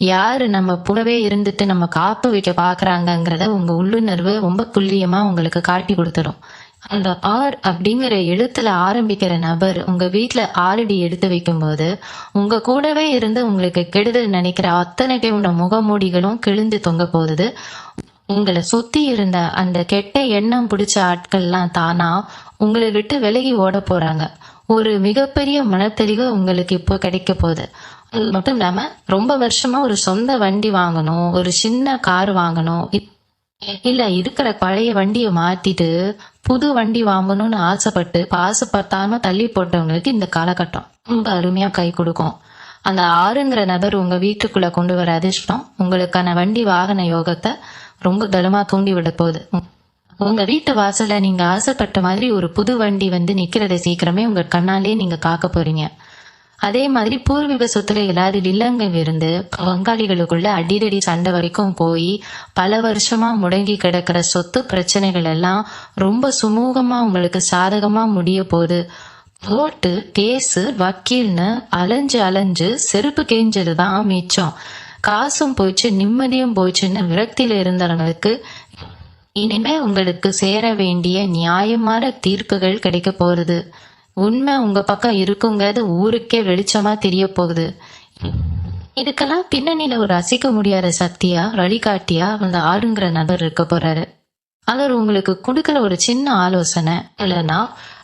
யாரு நம்ம கூடவே இருந்துட்டு நம்ம காப்பு வைக்க பாக்குறாங்கிறத உங்க உள்ளுணர்வு ரொம்ப துல்லியமா உங்களுக்கு காட்டி கொடுத்துரும். அந்த ஆர் அப்படிங்கிற எழுத்துல ஆரம்பிக்கிற நபர் உங்க வீட்டுல ஆல்ரெடி எடுத்து வைக்கும் போது உங்க கூடவே இருந்து உங்களுக்கு கெடுதல் நினைக்கிற அத்தனை பேரோட முகமூடிகளும் கிழிந்து தொங்க போகுது. உங்களை சுத்தி இருந்த அந்த கெட்ட எண்ணம் பிடிச்ச ஆட்கள்லாம் தானா உங்களை விட்டு விலகி ஓட போறாங்க. ஒரு மிகப்பெரிய மனத்தெளிவு உங்களுக்கு இப்போ கிடைக்க போகுது. அது மட்டும் இல்லாம ரொம்ப வருஷமா ஒரு சொந்த வண்டி வாங்கணும், ஒரு சின்ன கார் வாங்கணும், இல்ல இருக்கிற பழைய வண்டியை மாத்திட்டு புது வண்டி வாங்கணும்னு ஆசைப்பட்டு ஆசைப்பட்டாம தள்ளி போட்டவங்களுக்கு இந்த காலகட்டம் ரொம்ப அருமையா கை கொடுக்கும். அந்த ஆறுங்கிற நபர் உங்க வீட்டுக்குள்ள கொண்டு வர அதிர்ஷ்டம் உங்களுக்கான வண்டி வாகன யோகத்தை ரொம்ப பலமா தூண்டி விட போகுது. உங்க வீட்டு வாசல்ல நீங்க ஆசைப்பட்ட மாதிரி ஒரு புது வண்டி வந்து நிக்கிறதை சீக்கிரமே உங்க கண்ணாலே நீங்க காக்க போறீங்க. அதே மாதிரி பூர்வீக சொத்துல ஏதாவது வில்லங்கம் இருந்து பங்காளிகளுக்குள்ள அடிதடி சண்டை வரைக்கும் போய் பல வருஷமா முடங்கி கிடக்கிற சொத்து பிரச்சனைகள் எல்லாம் ரொம்ப சுமூகமா உங்களுக்கு சாதகமா முடிய போகுது. கோர்ட்டு கேஸு வக்கீல்னு அலைஞ்சு அலைஞ்சு செருப்பு கேஞ்சதுதான் மிச்சம். காசும் போயிடுச்சு நிம்மதியும் போயிடுச்சுன்னு விரக்தியில இருந்தவங்களுக்கு இனிமே உங்களுக்கு சேர வேண்டிய நியாயமான தீர்ப்புகள் கிடைக்க போறது. உண்மை உங்க பக்கம் இருக்குங்கிறது ஊருக்கே வெளிச்சமா தெரிய போகுது. இதுக்கெல்லாம் பின்னணியில ஒரு அசைக்க முடியாத சக்தியா வழிகாட்டியா அந்த ஆளுங்கிற நபர் இருக்க போறாரு. அவர் உங்களுக்கு கொடுக்கிற ஒரு சின்ன ஆலோசனை இல்லைன்னா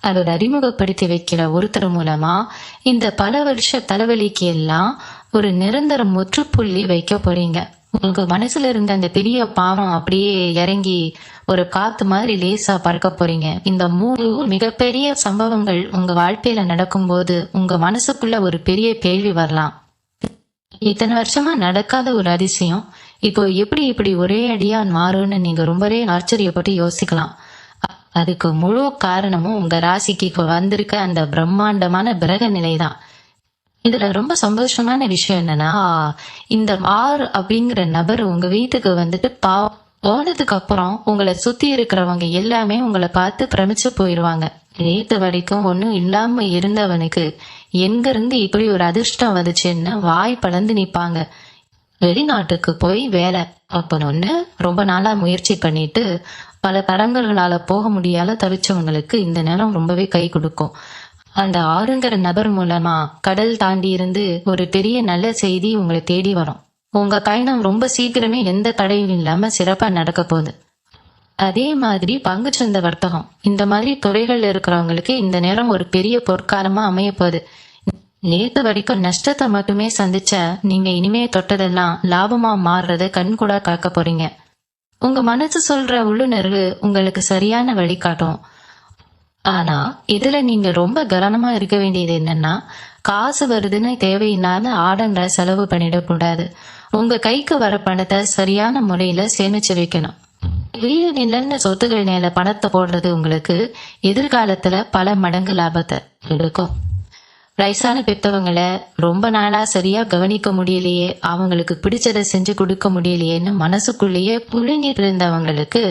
அவர் அறிமுகப்படுத்தி வைக்கிற ஒருத்தர் மூலமா இந்த பல வருஷ தலைவலிக்கு எல்லாம் ஒரு நிரந்தர முற்றுப்புள்ளி வைக்க போறீங்க. உங்க மனசுல இருந்த அந்த பெரிய பாவம் அப்படியே இறங்கி ஒரு காத்து மாதிரி லேசா பறக்க போறீங்க. இந்த 3 மிகப்பெரிய சம்பவங்கள் உங்க வாழ்க்கையில நடக்கும்போது உங்க மனசுக்குள்ள ஒரு பெரிய கேள்வி வரலாம். இத்தனை வருஷமா நடக்காத ஒரு அதிசயம் இப்போ எப்படி இப்படி ஒரே அடியா மாறும்னு நீங்க ரொம்பவே ஆச்சரியப்பட்டு யோசிக்கலாம். அதுக்கு முழு காரணமும் உங்க ராசிக்கு இப்போ வந்திருக்க அந்த பிரம்மாண்டமான கிரக நிலைதான். இதுல ரொம்ப சந்தோஷமான விஷயம் என்னன்னா, இந்த ஆர் அப்படிங்கிற நபர் உங்க வீட்டுக்கு வந்துட்டு போனதுக்கு அப்புறம் உங்களை சுத்தி இருக்கிறவங்க எல்லாமே உங்களை பார்த்து பிரமிச்சு போயிடுவாங்க. நேத்து வரைக்கும் ஒண்ணும் இல்லாம இருந்தவனுக்கு எங்க இருந்து இப்படி ஒரு அதிர்ஷ்டம் வந்துச்சுன்னு வாய் பழந்து நிப்பாங்க. வெளிநாட்டுக்கு போய் வேலை பார்க்கணும்னு ரொம்ப நாளா முயற்சி பண்ணிட்டு பல தடங்கல்களால போக முடியாத தவிச்சவங்களுக்கு இந்த நேரம் ரொம்பவே கை கொடுக்கும். அந்த ஆறுங்கிற நபர் மூலமா கடல் தாண்டி இருந்து ஒரு பெரிய நல்ல செய்தி உங்களை தேடி வரும். உங்க பயணம் ரொம்ப சீக்கிரமே எந்த தடையும் இல்லாம சிறப்பா நடக்க போகுது. அதே மாதிரி பங்குச்சந்தை வர்த்தகம் இந்த மாதிரி துறைகள் இருக்கிறவங்களுக்கு இந்த நேரம் ஒரு பெரிய பொற்காலமா அமைய போகுது. நேத்து வரைக்கும் நஷ்டத்தை மட்டுமே சந்திச்ச நீங்க இனிமே தொட்டதெல்லாம் லாபமா மாறுறத கண்கூடா காக்க போறீங்க. உங்க மனசு சொல்ற உள்ளுணர்வு உங்களுக்கு சரியான வழிகாட்டும். ஆனா இதுல நீங்க ரொம்ப கவனமா இருக்க வேண்டியது என்னன்னா, காசு வருதுன்னு தேவையில்லாத ஆடங்களை செலவு பண்ணிடக்கூடாது. உங்க கைக்கு வர பணத்தை சரியான முறையில சேமிச்சு வைக்கணும். வீடு நிலன்னு சொத்துக்கள் மேல பணத்தை போடுறது உங்களுக்கு எதிர்காலத்துல பல மடங்கு லாபத்தை எடுக்கும். வயசான பெற்றவங்களை ரொம்ப நாளா சரியா கவனிக்க முடியலையே, அவங்களுக்கு பிடிச்சதை செஞ்சு கொடுக்க முடியலையேன்னு மனசுக்குள்ளேயே புழுங்கிட்டு இருந்தவங்களுக்கு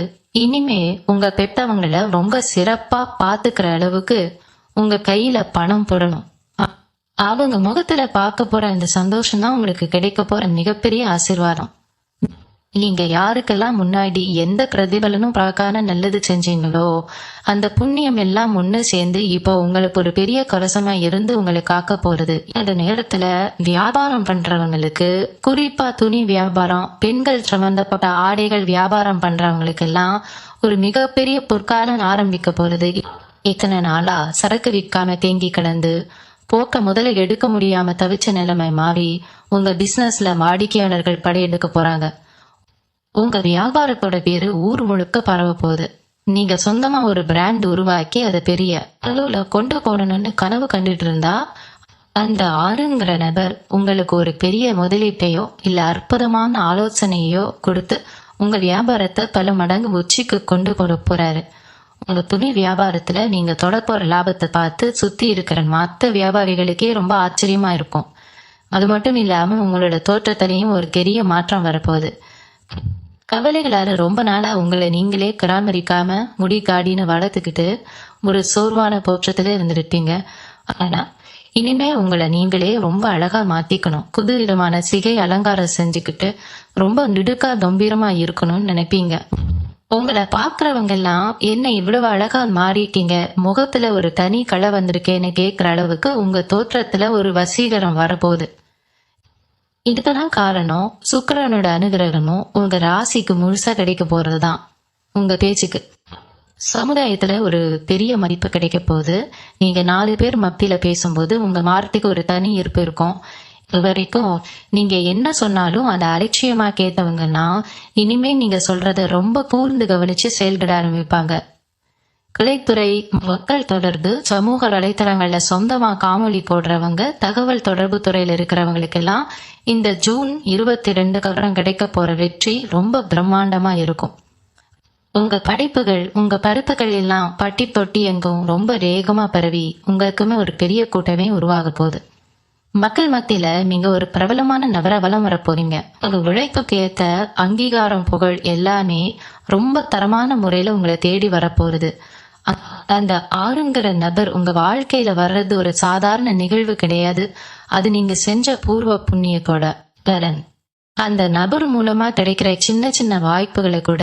இனிமே உங்க பெற்றவங்களை ரொம்ப சிறப்பா பாத்துக்கிற அளவுக்கு உங்க கையில பணம் போடணும். அவங்க முகத்துல பார்க்க போற அந்த சந்தோஷம் தான் உங்களுக்கு கிடைக்க போற மிகப்பெரிய ஆசீர்வாதம். நீங்க யாருக்கெல்லாம் முன்னாடி எந்த பிரதிபலனும் பார்க்காத நல்லது செஞ்சீங்களோ அந்த புண்ணியம் எல்லாம் ஒண்ணு சேர்ந்து இப்போ உங்களுக்கு ஒரு பெரிய கவசமா இருந்து உங்களை காக்க போறது. அந்த நேரத்துல வியாபாரம் பண்றவங்களுக்கு, குறிப்பா துணி வியாபாரம், பெண்கள் சம்பந்தப்பட்ட ஆடைகள் வியாபாரம் பண்றவங்களுக்கு எல்லாம் ஒரு மிகப்பெரிய பொற்காலம் ஆரம்பிக்க போறது. இத்தனை நாளா சரக்கு விற்காம தேங்கி கிடந்து போக்க முதல்ல எடுக்க முடியாம தவிச்ச நிலைமை மாறி உங்க பிசினஸ்ல வாடிக்கையாளர்கள் படையெடுக்க போறாங்க. உங்க வியாபாரத்தோட பேரு ஊர் முழுக்க பரவ போகுது. நீங்க சொந்தமா ஒரு பிராண்ட் உருவாக்கி அதை பெரிய அளவுல கொண்டு போடணும்னு கனவு கண்டுட்டு இருந்தா அந்த ஆறுங்கிற நபர் உங்களுக்கு ஒரு பெரிய முதலீட்டையோ இல்ல அற்புதமான ஆலோசனையோ கொடுத்து உங்க வியாபாரத்தை பல மடங்கு உச்சிக்கு கொண்டு போறாரு. உங்க துணி வியாபாரத்துல நீங்க தொட போற லாபத்தை பார்த்து சுத்தி இருக்கிற மற்ற வியாபாரிகளுக்கே ரொம்ப ஆச்சரியமா இருக்கும். அது மட்டும் இல்லாம உங்களோட தோற்றத்திலையும் ஒரு பெரிய மாற்றம் வரப்போகுது. கவலைகளால ரொம்ப நாளா உங்களை நீங்களே பராமரிக்காம முடி காடின்னு வளர்த்துக்கிட்டு ஒரு சோர்வான போற்றத்துல இருந்திருப்பீங்க. ஆனா இனிமே உங்களை நீங்களே ரொம்ப அழகா மாத்திக்கணும். புது விதமான சிகை அலங்காரம் செஞ்சுக்கிட்டு ரொம்ப நெடுக்கா கம்பீரமா இருக்கணும்னு நினைப்பீங்க. உங்களை பாக்குறவங்க எல்லாம் என்ன இவ்வளவு அழகா மாறிட்டீங்க, முகத்துல ஒரு தனி களை வந்திருக்கேன்னு கேட்கிற அளவுக்கு உங்க தோற்றத்துல ஒரு வசீகரம் வரப்போகுது. இதுக்கெல்லாம் காரணம் சுக்கிரனோட அனுகிரகமும் உங்க ராசிக்கு முழுசா கிடைக்க போறதுதான். உங்க பேச்சுக்கு சமுதாயத்துல ஒரு பெரிய மதிப்பு கிடைக்க போகுது. நீங்க 4 பேர் மத்தியில பேசும்போது உங்க வார்த்தைக்கு ஒரு தனி ஈர்ப்பு இருக்கும். இது வரைக்கும் நீங்க என்ன சொன்னாலும் அதை அலட்சியமா கேட்டவங்கன்னா இனிமே நீங்க சொல்றத ரொம்ப கூர்ந்து கவனிச்சு செயல்பட ஆரம்பிப்பாங்க. கலைத்துறை, மக்கள் தொடர்பு, சமூக வலைத்தளங்கள்ல சொந்தமா காணொளி போடுறவங்க, தகவல் தொடர்பு துறையில இருக்கிறவங்களுக்கெல்லாம் இந்த ஜூன் 22 அப்புறம் கிடைக்க போற வெற்றி ரொம்ப பிரம்மாண்டமா இருக்கும். உங்க படைப்புகள், உங்க பருப்புகள் எல்லாம் பட்டி தொட்டி எங்கும் ரொம்ப வேகமா பரவி உங்களுக்குமே ஒரு பெரிய கூட்டமே உருவாக போகுது. மக்கள் மத்தியில நீங்க ஒரு பிரபலமான நபரா வலம் வர போறீங்க. உங்க உழைப்புக்கு ஏத்த அங்கீகாரம், புகழ் எல்லாமே ரொம்ப தரமான முறையில உங்களை தேடி வரப்போகுது. அந்த ஆறுங்கிற நபர் உங்க வாழ்க்கையில வர்றது ஒரு சாதாரண நிகழ்வு கிடையாது. அது நீங்க செஞ்ச பூர்வ புண்ணியத்தோட பலன். அந்த நபர் மூலமா கிடைக்கிற சின்ன சின்ன வாய்ப்புகளை கூட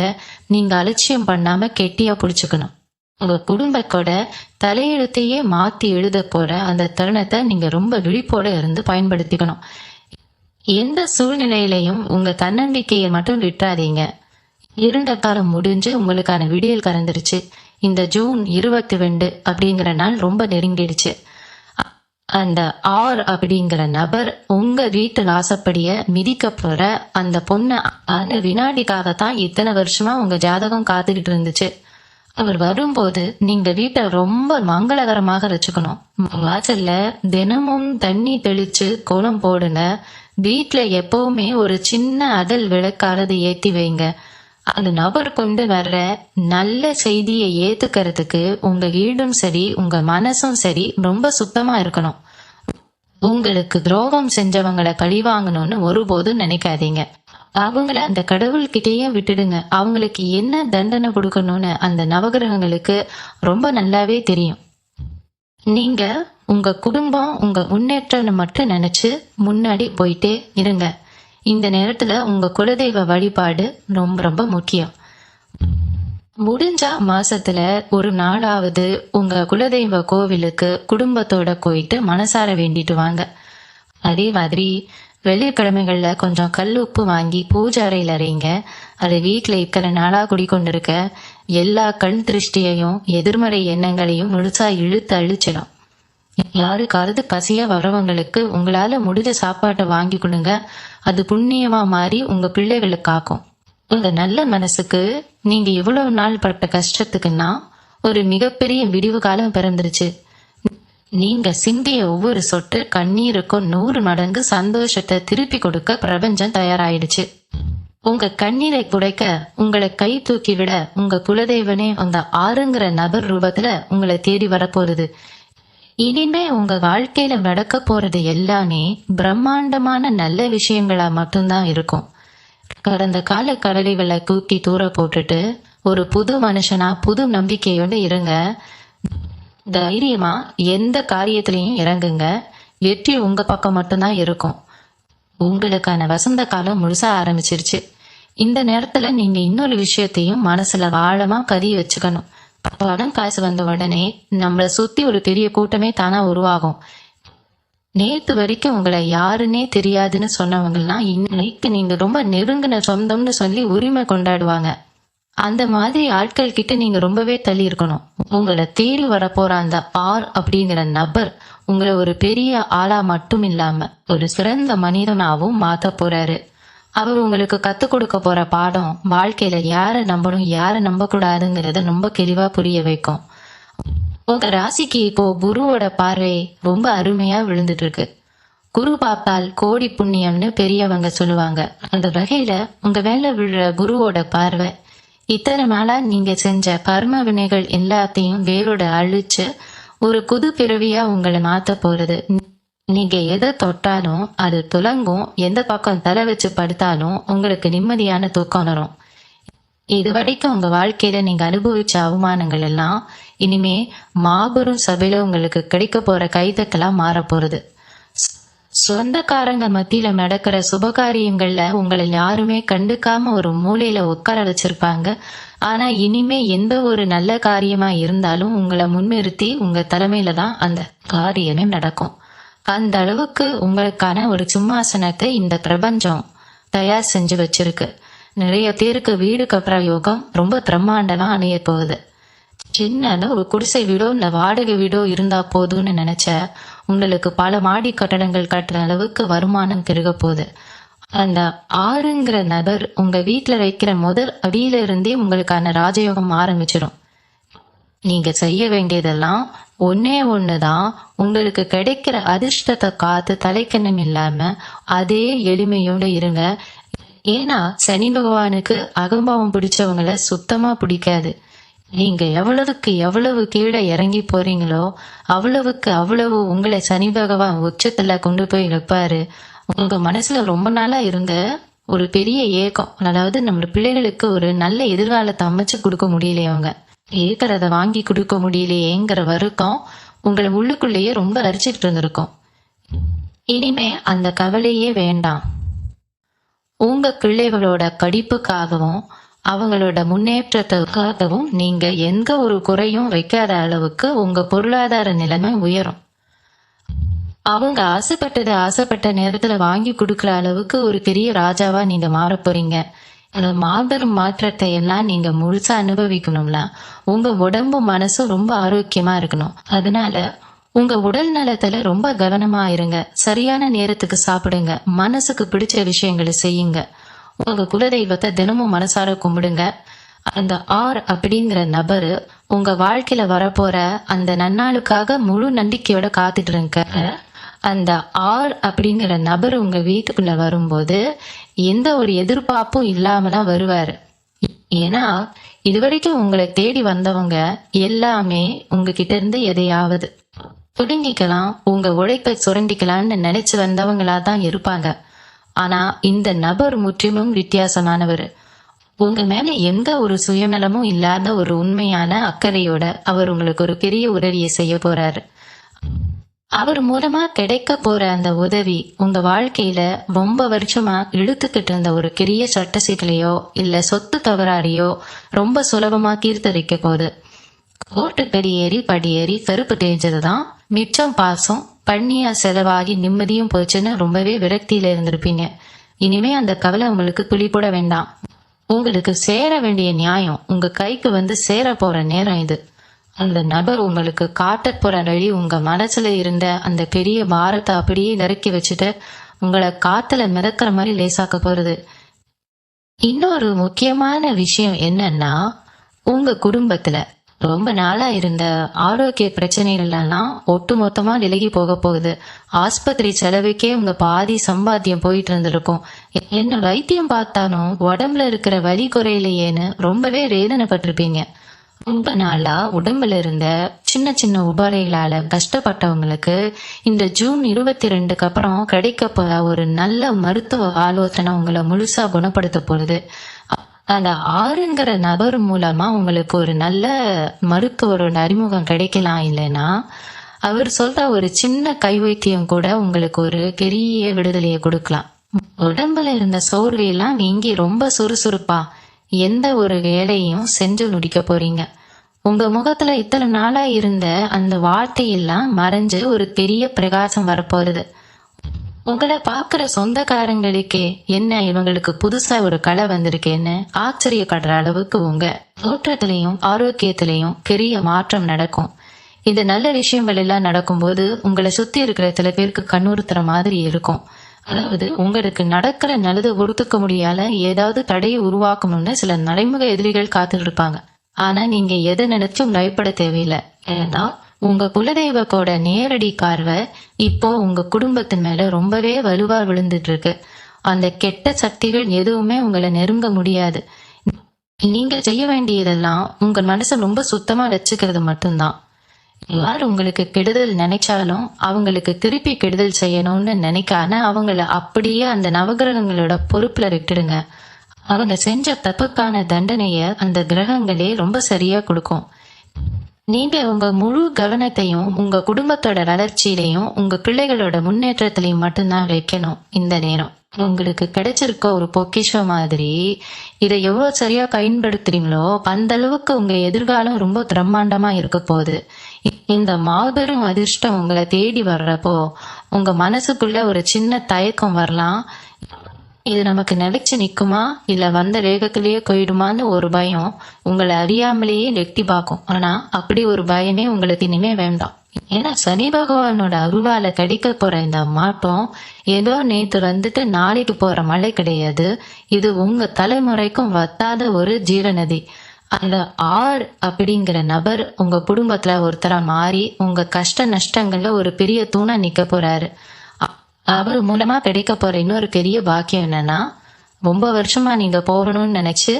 நீங்க அலட்சியம் பண்ணாம கெட்டியா புடிச்சுக்கணும். உங்க குடும்பத்தோட தலையெழுத்தையே மாத்தி எழுத போற அந்த தருணத்தை நீங்க ரொம்ப விழிப்போட இருந்து பயன்படுத்திக்கணும். எந்த சூழ்நிலையிலையும் உங்க தன்னம்பிக்கையை மட்டும் விட்டுறாதீங்க. இருண்ட காலம் முடிஞ்சு உங்களுக்கான விடியல் கறந்துருச்சு. இந்த ஜூன் 22 அப்படிங்கிற நாள் ரொம்ப நெருங்கிடுச்சு. அந்த ஆர் அப்படிங்கிற நபர் உங்க வீட்டு வாசப்படிய மிதிக்க போற அந்த பொண்ணு அந்த வினாடிக்காகத்தான் இத்தனை வருஷமா உங்க ஜாதகம் காத்துக்கிட்டு இருந்துச்சு. அவர் வரும்போது நீங்க வீட்டை ரொம்ப மங்களகரமாக வச்சுக்கணும். வாசல்ல தினமும் தண்ணி தெளிச்சு கோலம் போடுங்க. வீட்டுல எப்பவுமே ஒரு சின்ன அகல் விளக்கானது ஏத்தி வைங்க. அந்த நபர் கொண்டு வர்ற நல்ல செய்தியை ஏத்துக்கிறதுக்கு உங்க வீடும் சரி, உங்க மனசும் சரி ரொம்ப சுத்தமா இருக்கணும். உங்களுக்கு துரோகம் செஞ்சவங்களை பழிவாங்கணும்னு ஒருபோதும் நினைக்காதீங்க. அவங்கள அந்த கடவுள்கிட்டயே விட்டுடுங்க. அவங்களுக்கு என்ன தண்டனை கொடுக்கணும்னு அந்த நவகிரகங்களுக்கு ரொம்ப நல்லாவே தெரியும். நீங்க உங்க குடும்பம், உங்க முன்னேற்றம்னு மட்டும் நினைச்சு முன்னாடி போயிட்டே இருங்க. இந்த நேரத்துல உங்க குலதெய்வ வழிபாடு ரொம்ப ரொம்ப முக்கியம். முடிஞ்சா மாசத்துல ஒரு நாளாவது உங்க குலதெய்வ கோவிலுக்கு குடும்பத்தோட போயிட்டு மனசார வேண்டிட்டு வாங்க. அதே மாதிரி வெள்ளிக்கிழமைகள்ல கொஞ்சம் கல் உப்பு வாங்கி பூஜை அறையில் அறையுங்க. அது வீட்டுல இத்தனை நாளா குடிக்கொண்டிருக்க எல்லா கண் திருஷ்டியையும் எதிர்மறை எண்ணங்களையும் முழுசா இழுத்து அழிச்சிடும். யாருக்காவது பசியா வரவங்களுக்கு உங்களால முடிஞ்ச சாப்பாட்டை வாங்கி கொடுங்க. அது புண்ணியமா மாறி உங்க பிள்ளைகளுக்கு காக்கும். உங்க நல்ல மனசுக்கு நீங்க இவ்வளவு நாள் பட்ட கஷ்டத்துக்குன்னா ஒரு மிகப்பெரிய விடிவு காலம் பிறந்துருச்சு. நீங்க சிந்திய ஒவ்வொரு சொட்டு கண்ணீருக்கும் 100 மடங்கு சந்தோஷத்தை திருப்பி கொடுக்க பிரபஞ்சம் தயாராயிடுச்சு. உங்க கண்ணீரை குடைக்க உங்களை கை தூக்கி விட உங்க குலதெய்வனே அந்த ஆறுங்கிற நபர் ரூபத்துல உங்களை தேடி வரப்போகுது. இனிமே உங்க வாழ்க்கையில நடக்க போறது எல்லாமே பிரம்மாண்டமான நல்ல விஷயங்களா மட்டும்தான் இருக்கும். கடந்த கால கடலைகளை தூக்கி தூர போட்டுட்டு ஒரு புது மனுஷனா புது நம்பிக்கையோட இருங்க. தைரியமா எந்த காரியத்திலையும் இறங்குங்க. வெற்றி உங்க பக்கம் மட்டும்தான் இருக்கும். உங்களுக்கான வசந்த காலம் முழுசா ஆரம்பிச்சிருச்சு. இந்த நேரத்துல நீங்க இன்னொரு விஷயத்தையும் மனசுல ஆழமா பதிய வச்சுக்கணும். பணம் காசு வந்த உடனே நம்மளை சுத்தி ஒரு பெரிய கூட்டமே தானா உருவாகும். நேத்து வரைக்கும் உங்களை யாருன்னே தெரியாதுன்னு சொன்னவங்கலாம் இன்னைக்கு நீங்க ரொம்ப நெருங்கின சொந்தம்னு சொல்லி உரிமை கொண்டாடுவாங்க. அந்த மாதிரி ஆட்கள் கிட்ட நீங்க ரொம்பவே தள்ளி இருக்கணும். உங்களை தேடி வரப்போற அந்த ஆர் அப்படிங்கிற நபர் உங்களை ஒரு பெரிய ஆளா மட்டும் இல்லாம ஒரு சிறந்த மனிதனாவும் மாத்த போறாரு. அவர் உங்களுக்கு கத்துக் கொடுக்க போற பாடம் வாழ்க்கையில யாரை நம்பணும் யாரை நம்ப கூடாதுங்கிறத ரொம்ப தெளிவா புரிய வைக்கும். உங்க ராசிக்கு இப்போ குருவோட பார்வை ரொம்ப அருமையா விழுந்துட்டு இருக்கு. குரு பார்த்தால் கோடி புண்ணியம்னு பெரியவங்க சொல்லுவாங்க. அந்த வகையில உங்க மேல விழுற குருவோட பார்வை இத்தனை நாளா நீங்க செஞ்ச கர்ம வினைகள் எல்லாத்தையும் வேரோட அழிச்சு ஒரு புது பிறவியா உங்களை மாத்த போறது. நீங்க எதை தொட்டாலும் அது துலங்கும். எந்த பக்கம் தலை வச்சு படுத்தாலும் உங்களுக்கு நிம்மதியான தூக்கம் வரும். இது வரைக்கும் உங்க வாழ்க்கையில நீங்க அனுபவிச்ச அவமானங்கள் எல்லாம் இனிமே மாபெரும் சபையில உங்களுக்கு கிடைக்க போற கைதட்டெல்லாம் மாற போறது. சொந்தக்காரங்க மத்தியில நடக்கிற சுபகாரியங்கள்ல உங்களை யாருமே கண்டுக்காம ஒரு மூலையில உட்கார வச்சிருப்பாங்க. ஆனா இனிமே எந்த ஒரு நல்ல காரியமா இருந்தாலும் உங்களை முன்னிறுத்தி உங்க தலைமையில தான் அந்த காரியமே நடக்கும். அந்த அளவுக்கு உங்களுக்கான ஒரு சிம்மாசனத்தை இந்த பிரபஞ்சம் தயார் செஞ்சு வச்சிருக்கு. நிறைய பேருக்கு வீடு கட்டுற யோகம் ரொம்ப பிரம்மாண்டமா அமைய போகுது. சின்ன ஒரு குடிசை வீடோ இல்ல வாடகை வீடோ இருந்தா போதும்னு நினைச்ச உங்களுக்கு பல மாடி கட்டடங்கள் கட்டுற அளவுக்கு வருமானம் பெருக போகுது. அந்த ஆறுங்கிற நபர் உங்க வீட்டுல வைக்கிற முதல் அடியில இருந்தே உங்களுக்கான ராஜயோகம் ஆரம்பிச்சிடும். நீங்க செய்ய வேண்டியதெல்லாம் ஒன்னே ஒண்ணுதான். உங்களுக்கு கிடைக்கிற அதிர்ஷ்டத்தை காத்து தலைக்கணம் இல்லாம அதே எளிமையோட இருங்க. ஏன்னா சனி பகவானுக்கு அகம்பாவம் பிடிச்சவங்கள சுத்தமா பிடிக்காது. நீங்க எவ்வளவுக்கு எவ்வளவு கீழே இறங்கி போறீங்களோ அவ்வளவுக்கு அவ்வளவு உங்களை சனி பகவான் உச்சத்துல கொண்டு போய் வைப்பாரு. உங்க மனசுல ரொம்ப நாளா இருந்த ஒரு பெரிய ஏக்கம், அதாவது நம்ம பிள்ளைகளுக்கு ஒரு நல்ல எதிர்காலத்தை அமைச்சு கொடுக்க முடியலையே, அவங்க ஏக்கிறத வாங்கி கொடுக்க முடியலையேங்கிற வருத்தம் உங்களை உள்ளுக்குள்ளேயே ரொம்ப அரிச்சிட்டு இருந்திருக்கும். இனிமே அந்த கவலையே வேண்டாம். உங்க பிள்ளைகளோட படிப்புக்காகவும் அவங்களோட முன்னேற்றத்துக்காகவும் நீங்க எந்த ஒரு குறையும் வைக்காத அளவுக்கு உங்க பொருளாதார நிலைமை உயரும். அவங்க ஆசைப்பட்ட நேரத்துல வாங்கி கொடுக்குற அளவுக்கு ஒரு பெரிய ராஜாவா நீங்க மாற போறீங்க. அந்த மாபெரும் மாற்றத்தை எல்லாம் நீங்க முழுசா அனுபவிக்கணும்ல, உங்க உடம்பு மனசும் ரொம்ப ஆரோக்கியமா இருக்கணும். அதனால உங்க உடல் நலத்துல ரொம்ப கவனமா இருங்க. சரியான நேரத்துக்கு சாப்பிடுங்க. மனசுக்கு பிடிச்ச விஷயங்களை செய்யுங்க. உங்க குலதெய்வத்தை தினமும் மனசார கும்பிடுங்க. அந்த அப்படிங்கிற நபரு உங்க வாழ்க்கையில வரப்போற அந்த நன்னாளுக்காக முழு நம்பிக்கையோட காத்துட்டு இருங்க. அந்த அப்படிங்கிற நபர் உங்க வீட்டுக்குள்ள வரும்போது எந்த ஒரு எதிர்பார்ப்பும் இல்லாம தான் வருவாரு. ஏன்னா இதுவரைக்கும் உங்களை தேடி வந்தவங்க எல்லாமே உங்ககிட்ட இருந்து எதையாவது சுரண்டிக்கலாம், உங்க உழைப்பை சுரண்டிக்கலாம்னு நினைச்சு வந்தவங்களா தான் இருப்பாங்க. ஆனா இந்த நபர் முற்றிலும் வித்தியாசமானவர். உங்க மேல எந்த ஒரு சுயநலமும் இல்லாத ஒரு உண்மையான அக்கறையோட அவர் உங்களுக்கு ஒரு பெரிய உதவியை செய்ய போறாரு. அவர் மூலமா கிடைக்க போற அந்த உதவி உங்க வாழ்க்கையில ரொம்ப வருஷமா இழுத்துக்கிட்டு இருந்த ஒரு பெரிய சட்ட சிக்கலையோ இல்ல சொத்து தவறாரியோ ரொம்ப சுலபமா தீர்த்தரிக்க போகுது. கோட்டுக்கடி ஏறி படியேறி கருப்பு தேய்ஞ்சதுதான் மிச்சம் பாசம் பண்ணியா செலவாகி நிம்மதியும் போச்சுன்னு ரொம்பவே விரக்தியில இருந்திருப்பீங்க. இனிமே அந்த கவலை உங்களுக்கு துளி போட வேண்டாம். உங்களுக்கு சேர வேண்டிய நியாயம் உங்க கைக்கு வந்து சேர போற நேரம் இது. அந்த நபர் உங்களுக்கு காட்ட போற வழி உங்க மனசுல இருந்த அந்த பெரிய பாரத்தை அப்படியே இறக்கி வச்சுட்டு உங்களை காத்துல மிதக்கிற மாதிரி லேசாக்க போறது. இன்னொரு முக்கியமான விஷயம் என்னன்னா, உங்க குடும்பத்துல ரொம்ப நாளா இருந்த ஆரோக்கிய பிரச்சனைகள் எல்லாம் ஒட்டு மொத்தமா விலகி போக போகுது. ஆஸ்பத்திரி செலவுக்கே உங்க பாதி சம்பாத்தியம் போயிட்டு இருந்திருக்கும். என்ன வைத்தியம் பார்த்தாலும் உடம்புல இருக்கிற வலி குறையிலையேன்னு ரொம்பவே வேதனைப்பட்டிருப்பீங்க. ரொம்ப நாளா உடம்புல இருந்த சின்ன சின்ன உபாதைகளால கஷ்டப்பட்டவங்களுக்கு இந்த ஜூன் 22 அப்புறம் கிடைக்க போற ஒரு நல்ல மருத்துவ ஆலோசனை உங்களை முழுசா குணப்படுத்த போகுது. அந்த ஆறுங்கிற நபர் மூலமா உங்களுக்கு ஒரு நல்ல மருத்துவரோட அறிமுகம் கிடைக்கலாம். இல்லைன்னா அவர் சொல்ற ஒரு சின்ன கை வைத்தியம் கூட உங்களுக்கு ஒரு பெரிய விடுதலையை கொடுக்கலாம். உடம்புல இருந்த சோர்வையெல்லாம் நீங்கி ரொம்ப சுறுசுறுப்பா எந்த ஒரு வேலையும் செஞ்சு முடிக்க போறீங்க. உங்க முகத்துல இத்தனை நாளா இருந்த அந்த வார்த்தையெல்லாம் மறைஞ்சு ஒரு பெரிய பிரகாசம் வரப்போகுது. உங்களை பாக்குற சொந்தக்காரங்களுக்கே என்ன இவங்களுக்கு புதுசா ஒரு கலை வந்திருக்கேன்னு ஆச்சரியப்படுற அளவுக்கு உங்க தோற்றத்திலையும் ஆரோக்கியத்திலையும் பெரிய மாற்றம் நடக்கும். இந்த நல்ல விஷயங்கள் எல்லாம் நடக்கும்போது உங்களை சுத்தி இருக்கிற சில பேருக்கு கண்ணுறுத்துற மாதிரி இருக்கும். அதாவது உங்களுக்கு நடக்கிற நல்லது ஒடுத்துக்க முடியாத ஏதாவது தடையை உருவாக்கணும்னு சில நடைமுக எதிரிகள் காத்துட்டு இருப்பாங்க. ஆனா நீங்க எதை நினைச்சும் பயப்பட தேவையில்லை. ஏன்னா உங்க குலதெய்வத்தோட நேரடி பார்வை இப்போ உங்க குடும்பத்தின் மேல ரொம்பவே வலுவா விழுந்துட்டு இருக்கு. அந்த கெட்ட சக்திகள் எதுவுமே உங்களை நெருங்க முடியாது. நீங்க செய்ய வேண்டியதெல்லாம் உங்க மனசை ரொம்ப சுத்தமா வச்சுக்கிறது மட்டும்தான். யார் உங்களுக்கு கெடுதல் நினைச்சாலும் அவங்களுக்கு திருப்பி கெடுதல் செய்யணும்னு நினைக்காம அவங்கள அப்படியே அந்த நவகிரகங்களோட பொறுப்புல விட்டுடுங்க. அவங்க செஞ்ச தப்புக்கான தண்டனைய அந்த கிரகங்களே ரொம்ப சரியா கொடுக்கும். நீங்க உங்க முழு கவனத்தையும் உங்க குடும்பத்தோட வளர்ச்சியிலையும் உங்க பிள்ளைகளோட முன்னேற்றத்திலையும் மட்டும்தான் வைக்கணும். இந்த நேரம் உங்களுக்கு கிடைச்சிருக்க ஒரு பொக்கிஷம் மாதிரி. இதை எவ்வளவு சரியா பயன்படுத்துறீங்களோ அந்த அளவுக்கு உங்க எதிர்காலம் ரொம்ப பிரம்மாண்டமா இருக்க போகுது. இந்த மாபெரும் அதிர்ஷ்டம் உங்களை தேடி வர்றப்போ உங்க மனசுக்குள்ள ஒரு சின்ன தயக்கம் வரலாம். இது நமக்கு நிலைச்சு நிக்குமா இல்ல வந்த வேகத்திலேயே போயிடுமான்னு ஒரு பயம் உங்களை அறியாமலேயே நெட்டி பார்க்கும். ஆனா அப்படி ஒரு பயமே உங்களுக்கு இனிமே வேண்டாம். ஏன்னா சனி பகவானோட அருளால கிடைக்க போற இந்த மாற்றம் ஏதோ நேற்று வந்துட்டு நாளைக்கு போற மழை கிடையாது. இது உங்க தலைமுறைக்கும் வத்தாத ஒரு ஜீவநதி. அந்த ஆர் அப்படிங்கிற நபர் உங்க குடும்பத்துல ஒருத்தரா மாறி உங்க கஷ்ட நஷ்டங்கள்ல ஒரு பெரிய தூணா நிக்க போறாரு. அ- அவர் மூலமா கிடைக்க போற இன்னொரு பெரிய பாக்கியம் என்னன்னா, ரொம்ப வருஷமா நீங்க போகணும்னு நினைச்சு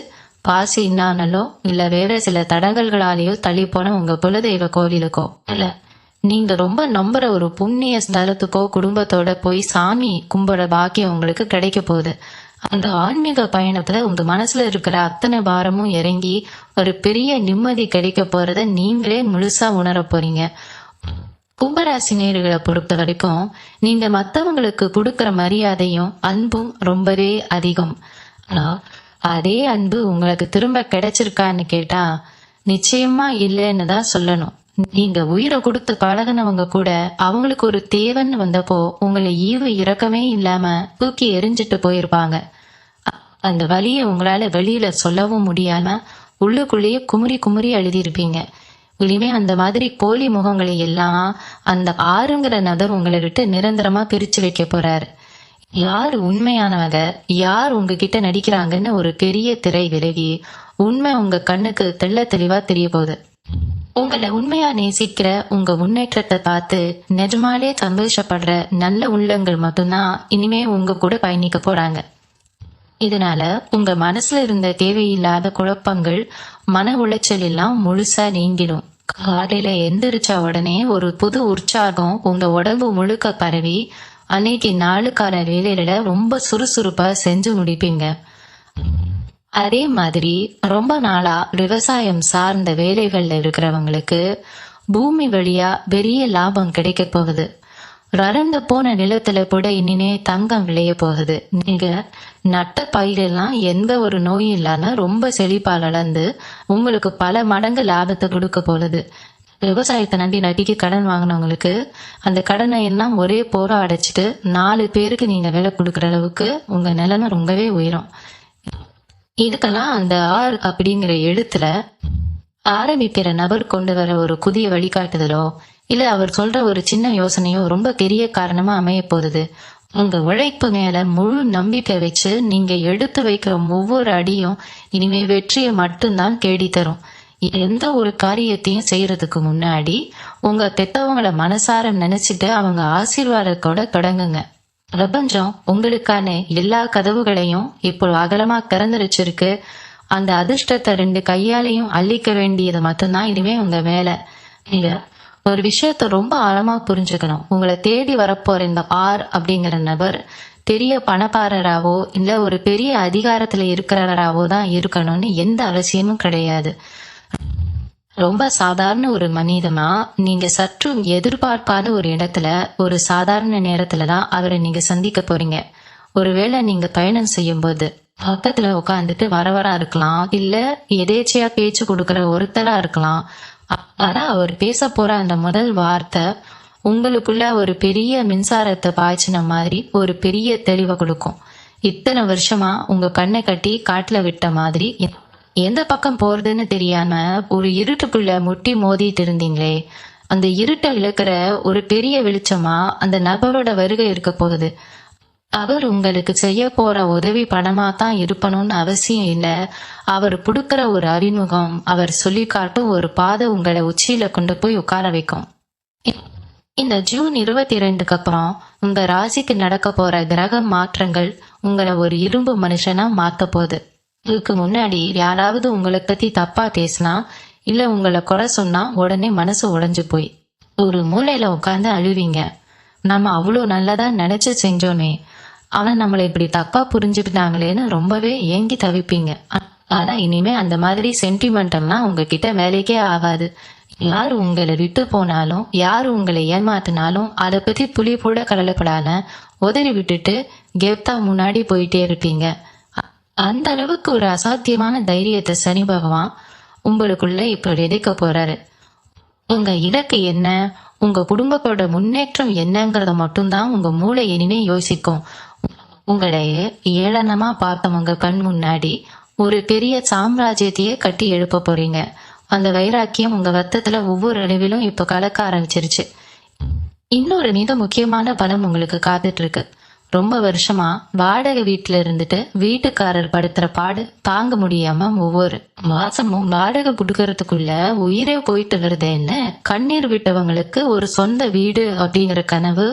பாசி இன்னானலோ இல்ல வேற சில தடங்கல்களாலேயோ தள்ளி போன உங்க குலதெய்வ கோவிலுக்கோ இல்ல நீங்க ரொம்ப நம்புற ஒரு புண்ணிய ஸ்தலத்துக்கோ குடும்பத்தோட போய் சாமி கும்பிட பாக்கியம் உங்களுக்கு கிடைக்க போகுது. அந்த ஆன்மீக பயணத்துல உங்க மனசுல இருக்கிற அத்தனை பாரமும் இறங்கி ஒரு பெரிய நிம்மதி கிடைக்க போறத நீங்களே முழுசா உணர போறீங்க. கும்பராசி நேயர்களை பொறுத்த வரைக்கும் நீங்க மத்தவங்களுக்கு கொடுக்கிற மரியாதையும் அன்பும் ரொம்பவே அதிகம். ஆனா அதே அன்பு உங்களுக்கு திரும்ப கிடைச்சிருக்கான்னு கேட்டா நிச்சயமா இல்லைன்னு தான் சொல்லணும். நீங்க உயிரை கொடுத்து பழகுனவங்க கூட அவங்களுக்கு ஒரு தேவைன்னு வந்தப்போ உங்களை ஈவு இரக்கமே இல்லாம தூக்கி எரிஞ்சிட்டு போயிருப்பாங்க. அந்த வலியை உங்களால வெளியில சொல்லவும் முடியாம உள்ளுக்குள்ளேயே குமுறி குமுறி எழுதியிருப்பீங்க. இனிமே அந்த மாதிரி போலி முகங்களை எல்லாம் அந்த ஆறுங்கிற நபர் உங்களை விட்டு நிரந்தரமா பிரிச்சு வைக்க போறாரு. யார் உண்மையானவங்க, யார் உங்ககிட்ட நடிக்கிறாங்கன்னு ஒரு பெரிய திரை விலகி உண்மை உங்க கண்ணுக்கு தெள்ள தெளிவா தெரிய போகுது. உங்களை உண்மையா நேசிக்கிற உங்க முன்னேற்றத்தை பார்த்து நிஜமாலே சந்தோஷப்படுற நல்ல உள்ளங்கள் மட்டும்தான் இனிமே உங்க கூட பயணிக்க போறாங்க. இதனால உங்க மனசுல இருந்த தேவையில்லாத குழப்பங்கள், மன உளைச்சல் எல்லாம் முழுசா நீங்கிடும். காலையில எந்திரிச்ச உடனே ஒரு புது உற்சாகம் உங்க உடம்பு முழுக்க பரவி அன்னைக்கு நாளுக்கான வேலையில ரொம்ப சுறுசுறுப்பா செஞ்சு முடிப்பீங்க. அதே மாதிரி ரொம்ப நாளா விவசாயம் சார்ந்த வேலைகள்ல இருக்கிறவங்களுக்கு பூமி வழியா பெரிய லாபம் கிடைக்க போகுது. வறண்டு போன நிலத்துல கூட இனிமே தங்கம் விளைய போகுது. நீங்க நட்ட பயிரெல்லாம் எந்த ஒரு நோயும் இல்லாம ரொம்ப செழிப்பா வளர்ந்து உங்களுக்கு பல மடங்கு லாபத்தை கொடுக்க போகுது. விவசாயத்தை நம்பி நட்டிக்கு கடன் வாங்கினவங்களுக்கு அந்த கடனை எல்லாம் ஒரே போரா அடைச்சிட்டு 4 பேருக்கு நீங்க வேலை கொடுக்குற அளவுக்கு உங்க நிலைமை ரொம்பவே உயரும். இதுக்கெல்லாம் அந்த ஆர் அப்படிங்கிற எழுத்துல ஆரம்பிக்கிற நபர் கொண்டு வர ஒரு புதிய வழிகாட்டுதலோ இல்ல அவர் சொல்ற ஒரு சின்ன யோசனையோ ரொம்ப பெரிய காரணமா அமைய போகுது. உங்க உழைப்பு மேல முழு நம்பிக்கை வச்சு நீங்க எடுத்து வைக்கிற ஒவ்வொரு அடியும் இனிமே வெற்றியை மட்டும்தான் தேடி தரும். எந்த ஒரு காரியத்தையும் செய்யறதுக்கு முன்னாடி உங்க பெத்தவங்களை மனசார நினைச்சிட்டு அவங்க ஆசீர்வாதத்தோட தொடங்குங்க. பிரபஞ்சம் உங்களுக்கான எல்லா கதவுகளையும் இப்போ அகலமா திறந்து வச்சிருக்கு. அந்த அதிர்ஷ்டத்தை 2 கையாலையும் அள்ளிக்க வேண்டியது மட்டும்தான் இனிமே உங்க வேலை. நீங்க ஒரு விஷயத்த ரொம்ப ஆழமா புரிஞ்சுக்கணும். உங்களை தேடி வரப்போற இந்த ஆர் அப்படிங்கிற நபர் பெரிய பணக்காரராவோ இல்ல ஒரு பெரிய அதிகாரத்துல இருக்கிறவராவோ தான் இருக்கணும்னு எந்த அவசியமும் கிடையாது. ரொம்ப சாதாரண ஒரு மனிதனா நீங்க சற்றும் எதிர்பார்க்காத ஒரு இடத்துல ஒரு சாதாரண நேரத்துலதான் அவரை நீங்க சந்திக்க போறீங்க. ஒருவேளை நீங்க பயணம் செய்யும் போது பக்கத்துல உட்காந்துட்டு வரவரா இருக்கலாம், இல்ல எதேச்சையா பேச்சு கொடுக்கற ஒருத்தரா இருக்கலாம். ஆனா அவர் பேச போற அந்த முதல் வார்த்தை உங்களுக்குள்ள ஒரு பெரிய மின்சாரத்தை பாய்ச்சின மாதிரி ஒரு பெரிய தெளிவை கொடுக்கும். இத்தனை வருஷமா உங்க கண்ணை கட்டி காட்டுல விட்ட மாதிரி எந்த பக்கம் போறதுன்னு தெரியாம ஒரு இருட்டுக்குள்ள முட்டி மோதிட்டு இருந்தீங்களே, அந்த இருட்டை இழக்கிற ஒரு பெரிய வெளிச்சமா அந்த நபரோட வருகை இருக்க போகுது. அவர் உங்களுக்கு செய்ய போற உதவி பணமா தான் இருக்கணும்னு அவசியம் இல்லை. அவர் கொடுக்கிற ஒரு அறிமுகம், அவர் சொல்லி காட்டும் ஒரு பாதை உங்களை உச்சியில கொண்டு போய் உட்கார வைக்கும். இந்த ஜூன் 22க்கு அப்புறம் உங்க ராசிக்கு நடக்க போற கிரக மாற்றங்கள் உங்களை ஒரு இரும்பு மனுஷனா மாத்த போகுது. இதுக்கு முன்னாடி யாராவது உங்களை பத்தி தப்பா பேசினா இல்ல உங்களை குறை சொன்னா உடனே மனசு உடைஞ்சு போய் ஒரு மூலையில உட்காந்து அழுவீங்க. நம்ம அவ்வளோ நல்லதா நினைச்சு செஞ்சோமே, ஆனா நம்மளை இப்படி தப்பா புரிஞ்சுக்கிட்டாங்களேன்னு ரொம்பவே ஏங்கி தவிப்பீங்க. ஆனா இனிமே அந்த மாதிரி சென்டிமெண்டம்லாம் உங்ககிட்ட வேலைக்கே ஆகாது. யார் உங்களை விட்டு போனாலும் யார் உங்களை ஏமாத்தினாலும் அதை பத்தி புளி கூட கவலைப்படாம உதறி விட்டுட்டு கெப்தா முன்னாடி போயிட்டே இருப்பீங்க. அந்த அளவுக்கு ஒரு அசாத்தியமான தைரியத்தை சனி பகவான் உங்களுக்குள்ள இப்ப விதைக்க போறாரு. உங்க இலக்கு என்ன, உங்க குடும்பத்தோட முன்னேற்றம் என்னங்கறத மட்டும்தான் உங்க மூளை இனிமே யோசிக்கும். உங்களையே ஏளனமா பார்த்தவங்க கண் முன்னாடி ஒரு பெரிய சாம்ராஜ்யத்தையே கட்டி எழுப்ப போறீங்க. அந்த வைராக்கியம் உங்க ரத்தத்துல ஒவ்வொரு அளவிலும் இப்ப கலக்க ஆரம்பிச்சிருச்சு. இன்னொரு மிக முக்கியமான பலம் உங்களுக்கு காத்துட்டு இருக்கு. ரொம்ப வருஷமா வாடகை வீட்டுல இருந்துட்டு வீட்டுக்காரர் படுத்துற பாடு தாங்க முடியாம ஒவ்வொரு மாசமும் வாடகை கொடுக்கறதுக்குள்ள உயிரே போயிட்டு வருதேன்னு கண்ணீர் விட்டவங்களுக்கு ஒரு சொந்த வீடு அப்படிங்கிற கனவு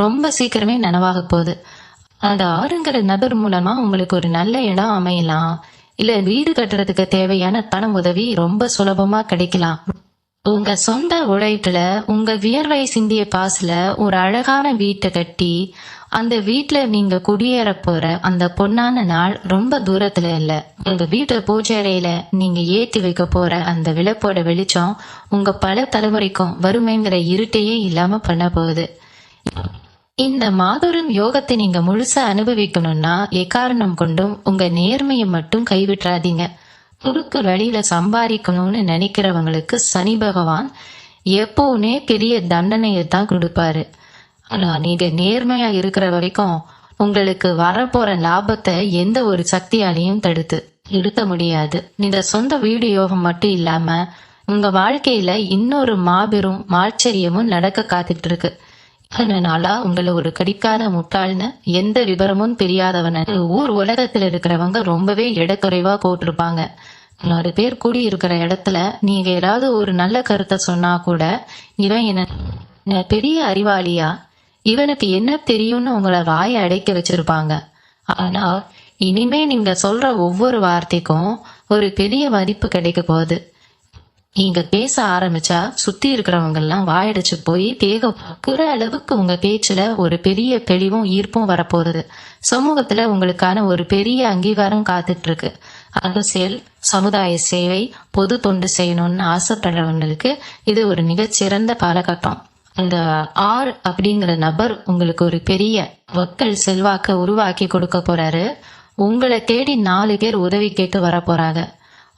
ரொம்ப சீக்கிரமே நனவாக போகுது. அந்த ஆறுங்கிற நபர் மூலமா உங்களுக்கு ஒரு நல்ல இடம் அமையலாம், இல்ல வீடு கட்டுறதுக்கு தேவையான பண உதவி ரொம்ப சுலபமா கிடைக்கலாம். உங்க சொந்த உழைப்புல உங்க வியர்வை சிந்திய பாசுல ஒரு அழகான வீட்டை கட்டி அந்த வீட்டுல நீங்க குடியேற போற அந்த பொன்னான நாள் ரொம்ப தூரத்துல இல்ல. உங்க வீட்டு பூஜை அறையில நீங்க ஏத்தி வைக்க போற அந்த விளப்போட வெளிச்சம் உங்க பல தலைமுறைக்கும் வறுமைங்கிற இருட்டையே இல்லாம பண்ண போகுது. இந்த மாபெரும் யோகத்தை நீங்க முழுசா அனுபவிக்கணும்னா எக்காரணம் கொண்டும் உங்க நேர்மையை மட்டும் கைவிட்டுறாதீங்க. குறுக்கு வழியில சம்பாதிக்கணும்னு நினைக்கிறவங்களுக்கு சனி பகவான் எப்பவுமே பெரிய தண்டனையை தான் கொடுப்பாரு. ஆனா நீங்க நேர்மையா இருக்கிற வரைக்கும் உங்களுக்கு வரப்போற லாபத்தை எந்த ஒரு சக்தியாலையும் தடுத்து நிறுத்த முடியாது. இந்த சொந்த வீடு யோகம் மட்டும் இல்லாம உங்க வாழ்க்கையில இன்னொரு மாபெரும் ஆச்சரியமும் நடக்க காத்துட்டு இருக்கு. அதனால உங்களை ஒரு கடிக்காத முட்டாள்னு எந்த விவரமும் தெரியாதவன ஊர் உலகத்துல இருக்கிறவங்க ரொம்பவே இடக்குறைவா போட்டிருப்பாங்க. 4 பேர் கூடி இருக்கிற இடத்துல நீங்க ஏதாவது ஒரு நல்ல கருத்தை சொன்னா கூட இவன் என்ன பெரிய அறிவாளியா, இவனுக்கு என்ன தெரியும்னு உங்களை வாயை அடைக்க வச்சிருப்பாங்க. ஆனா இனிமே நீங்க சொல்ற ஒவ்வொரு வார்த்தைக்கும் ஒரு பெரிய மதிப்பு கிடைக்க போகுது. நீங்க பேச ஆரம்பிச்சா சுத்தி இருக்கிறவங்க எல்லாம் வாயடிச்சு போய் தேகுற அளவுக்கு உங்க பேச்சுல ஒரு பெரிய தெளிவும் ஈர்ப்பும் வரப்போகுது. சமூகத்துல உங்களுக்கான ஒரு பெரிய அங்கீகாரம் காத்துட்டு இருக்கு. அரசியல், சமுதாய சேவை, பொது தொண்டு செய்யணும்னு ஆசைப்படுறவங்களுக்கு இது ஒரு மிகச்சிறந்த காலகட்டம். அந்த ஆர் அப்படிங்கிற நபர் உங்களுக்கு ஒரு பெரிய மக்கள் செல்வாக்க உருவாக்கி கொடுக்க போறாரு. உங்களை தேடி 4 பேர் உதவி கேட்டு வர போறாங்க.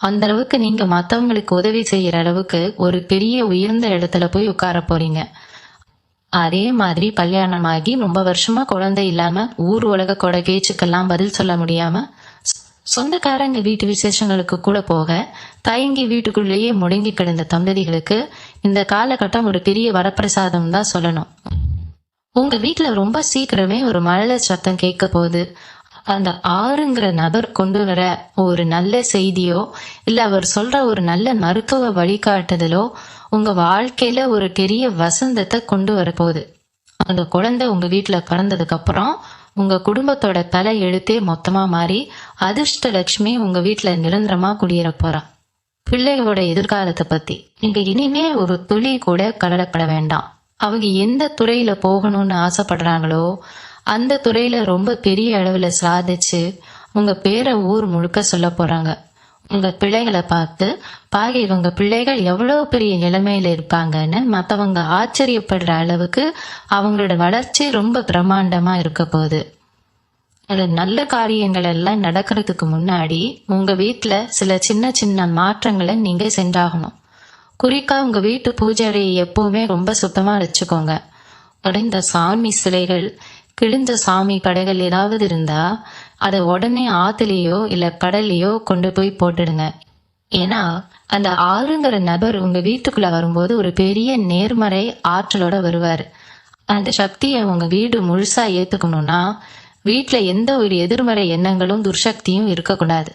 அந்த அளவுக்கு நீங்க மத்தவங்களுக்கு உதவி செய்யற அளவுக்கு ஒரு பெரிய உயர்ந்த இடத்துல போய் உட்கார போறீங்க. அதே மாதிரி கல்யாணமாகி ரொம்ப வருஷமா குழந்தை இல்லாம ஊர் உலக கொட பேச்சுக்கெல்லாம் பதில் சொல்ல முடியாம சொந்தக்காரங்க வீட்டு விசேஷங்களுக்கு கூட போக தயங்கி வீட்டுக்குள்ளேயே முடங்கி கிடந்த தம்பதிகளுக்கு இந்த காலகட்டம் ஒரு பெரிய வரப்பிரசாதம் தான் சொல்லணும். உங்க வீட்டுல ரொம்ப சீக்கிரமே ஒரு மழலை சத்தம் கேட்க போகுது. அந்த ஆறுங்கிற நபர் கொண்டு வர ஒரு நல்ல செய்தியோ இல்ல அவர் சொல்ற ஒரு நல்ல மருத்துவ வழிகாட்டுதலோ உங்க வாழ்க்கையில ஒரு பெரிய வசந்தத்தை கொண்டு வர போகுது. அந்த குழந்தை உங்க வீட்டுல பிறந்ததுக்கு அப்புறம் உங்க குடும்பத்தோட தலை எழுத்தே மொத்தமா மாறி அதிர்ஷ்ட லட்சுமி உங்க வீட்டுல நிரந்தரமா குடியேற போறா. பிள்ளைகளோட எதிர்காலத்தை பத்தி நீங்க இனிமே ஒரு துளி கூட கவலைப்பட வேண்டாம். அவங்க எந்த துறையில போகணும்னு ஆசைப்படுறாங்களோ அந்த துறையில ரொம்ப பெரிய அளவுல சாதிச்சு உங்க பேரை ஊர் முழுக்க சொல்ல போறாங்க. உங்க பிள்ளைகளை பார்த்து இவங்க பிள்ளைகள் எவ்வளவு பெரிய நிலைமையில இருப்பாங்கன்னு மத்தவங்க ஆச்சரியப்படுற அளவுக்கு அவங்களோட வளர்ச்சி ரொம்ப பிரம்மாண்டமா இருக்க போகுது. அது நல்ல காரியங்கள் எல்லாம் நடக்கிறதுக்கு முன்னாடி உங்க வீட்டுல சில சின்ன சின்ன மாற்றங்களை நீங்க செஞ்சாகணும். குறிப்பா உங்க வீட்டு பூஜை அறையை எப்பவுமே ரொம்ப சுத்தமா வச்சுக்கோங்க. உடைந்த சாமி சிலைகள், கிழிஞ்ச சாமி கடைகள் ஏதாவது இருந்தா அதை உடனே ஆத்துலயோ இல்ல கடல்லையோ கொண்டு போய் போட்டுடுங்க. ஏன்னா அந்த ஆறுங்கிற நபர் உங்க வீட்டுக்குள்ள வரும்போது ஒரு பெரிய நேர்மறை ஆற்றலோட வருவாரு. அந்த சக்தியை உங்க வீடு முழுசா ஏத்துக்கணும்னா வீட்டுல எந்த ஒரு எதிர்மறை எண்ணங்களும் துர்சக்தியும் இருக்கக்கூடாது.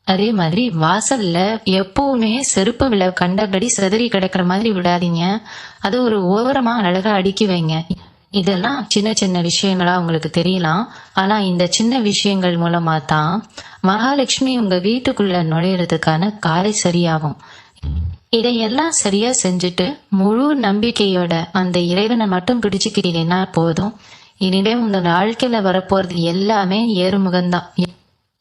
அதே மாதிரி வாசல்ல எப்பவுமே செருப்பு விழ கண்டபடி சிதறி கிடக்குற மாதிரி விடாதீங்க. அது ஒரு ஓரமா அழகா அடுக்கி வைங்க. இதெல்லாம் சின்ன சின்ன விஷயங்களா உங்களுக்கு தெரியலாம். ஆனா இந்த சின்ன விஷயங்கள் மூலமா தான் மகாலட்சுமி உங்க வீட்டுக்குள்ள நுழையிறதுக்கான காலை சரியாகும். இதையெல்லாம் சரியா செஞ்சுட்டு முழு நம்பிக்கையோட அந்த இறைவனை மட்டும் பிடிச்சுக்கிறீங்கன்னா போதும். இனிமே உங்க வாழ்க்கையில வரப்போறது எல்லாமே ஏறுமுகம்தான்.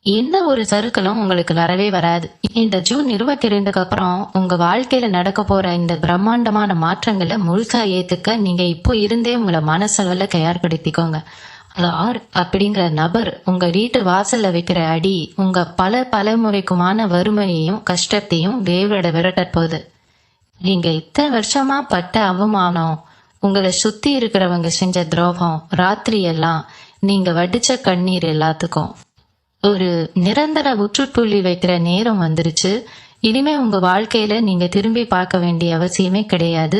எந்த ஒரு சறுக்கலும் உங்களுக்கு வரவே வராது. இந்த ஜூன் 22க்கு அப்புறம் உங்க வாழ்க்கையில நடக்க போற இந்த பிரம்மாண்டமான மாற்றங்களை முழுசா ஏத்துக்க நீங்க இப்போ இருந்தே உங்களை மனசளவுல தயார்படுத்திக்கோங்க. ஆர் அப்படிங்கிற நபர் உங்க வீட்டு வாசல்ல வைக்கிற அடி உங்க பல தலைமுறைக்குமான வறுமையையும் கஷ்டத்தையும் வேவிட விரட்ட போகுது. நீங்க இத்தனை வருஷமா பட்ட அவமானம், உங்களை சுத்தி இருக்கிறவங்க செஞ்ச துரோகம், ராத்திரி எல்லாம் நீங்க வடிச்ச கண்ணீர் எல்லாத்துக்கும் ஒரு நிரந்தர முற்றுப்புள்ளி வைக்கிற நேரம் வந்துருச்சு. இனிமே உங்க வாழ்க்கையில நீங்க திரும்பி பார்க்க வேண்டிய அவசியமே கிடையாது.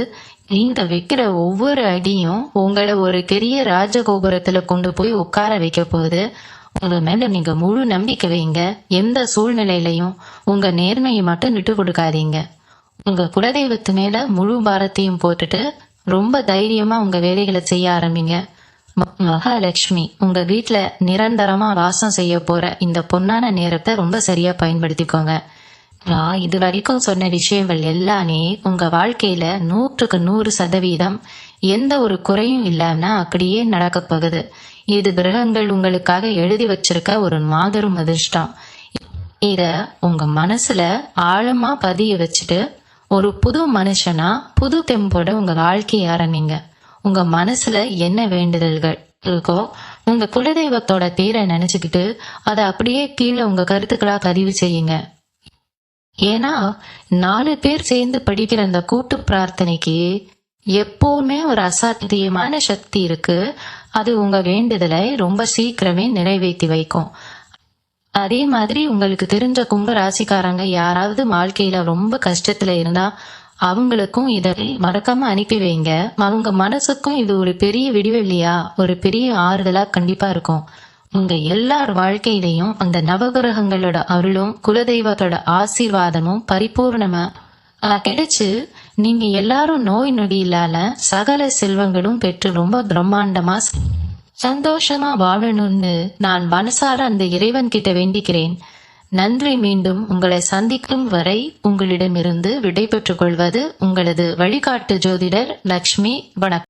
நீங்க வைக்கிற ஒவ்வொரு அடியும் உங்களை ஒரு பெரிய ராஜகோபுரத்துல கொண்டு போய் உட்கார வைக்க போகுது. உங்க மேல நீங்க முழு நம்பிக்கை வைங்க. எந்த சூழ்நிலையிலையும் உங்க நேர்மையை மட்டும் விட்டு கொடுக்காதீங்க. உங்க குலதெய்வத்து மேல முழு பாரத்தையும் போட்டுட்டு ரொம்ப தைரியமா உங்க வேலைகளை செய்ய ஆரம்பிங்க. மகாலட்சுமி உங்க வீட்டுல நிரந்தரமா வாசம் செய்ய போற இந்த பொன்னான நேரத்தை ரொம்ப சரியா பயன்படுத்திக்கோங்க. நான் இது வரைக்கும் சொன்ன விஷயங்கள் எல்லாமே உங்க வாழ்க்கையில 100% எந்த ஒரு குறையும் இல்லாம அப்படியே நடக்க போகுது. இது கிரகங்கள் உங்களுக்காக எழுதி வச்சிருக்க ஒரு மாபெரும் அதிர்ஷ்டம். இத உங்க மனசுல ஆழமா பதிய வச்சுட்டு ஒரு புது மனுஷனா புது தெம்போட உங்க வாழ்க்கையை ஆரம்பிங்க. உங்க மனசுல என்ன வேண்டுதல்கள் இருக்கோ உங்க குலதெய்வத்தோட பேரை நினைச்சுக்கிட்டு அதை அப்படியே கீழே உங்க கருத்துக்களா பதிவு செய்யுங்க. ஏன்னா 4 பேர் சேர்ந்து படிக்கிற அந்த கூட்டு பிரார்த்தனைக்கு எப்பவுமே ஒரு அசாத்தியமான சக்தி இருக்கு. அது உங்க வேண்டுதலை ரொம்ப சீக்கிரமே நிறைவேற்றி வைக்கும். அதே மாதிரி உங்களுக்கு தெரிஞ்ச கும்ப ராசிக்காரங்க யாராவது வாழ்க்கையில ரொம்ப கஷ்டத்துல இருந்தா அவங்களுக்கும் இதை மறக்காம அனுப்பி வைங்க. அவங்க மனசுக்கும் இது ஒரு பெரிய விடிவெள்ளியா ஒரு பெரிய ஆறுதலா கண்டிப்பா இருக்கும். உங்க எல்லார் வாழ்க்கையிலையும் அந்த நவகிரகங்களோட அருளும் குலதெய்வத்தோட ஆசீர்வாதமும் பரிபூர்ணமா கிடைச்சு நீங்க எல்லாரும் நோய் நொடி இல்லாத சகல செல்வங்களும் பெற்று ரொம்ப பிரம்மாண்டமா சந்தோஷமா வாழணும்னு நான் மனசார அந்த இறைவன் கிட்ட வேண்டிக்கிறேன். நன்றி. மீண்டும் உங்களை சந்திக்கும் வரை உங்களிடமிருந்து விடை பெற்றுக் கொள்வது உங்களது வழிகாட்டு ஜோதிடர் லக்ஷ்மி. வணக்கம்.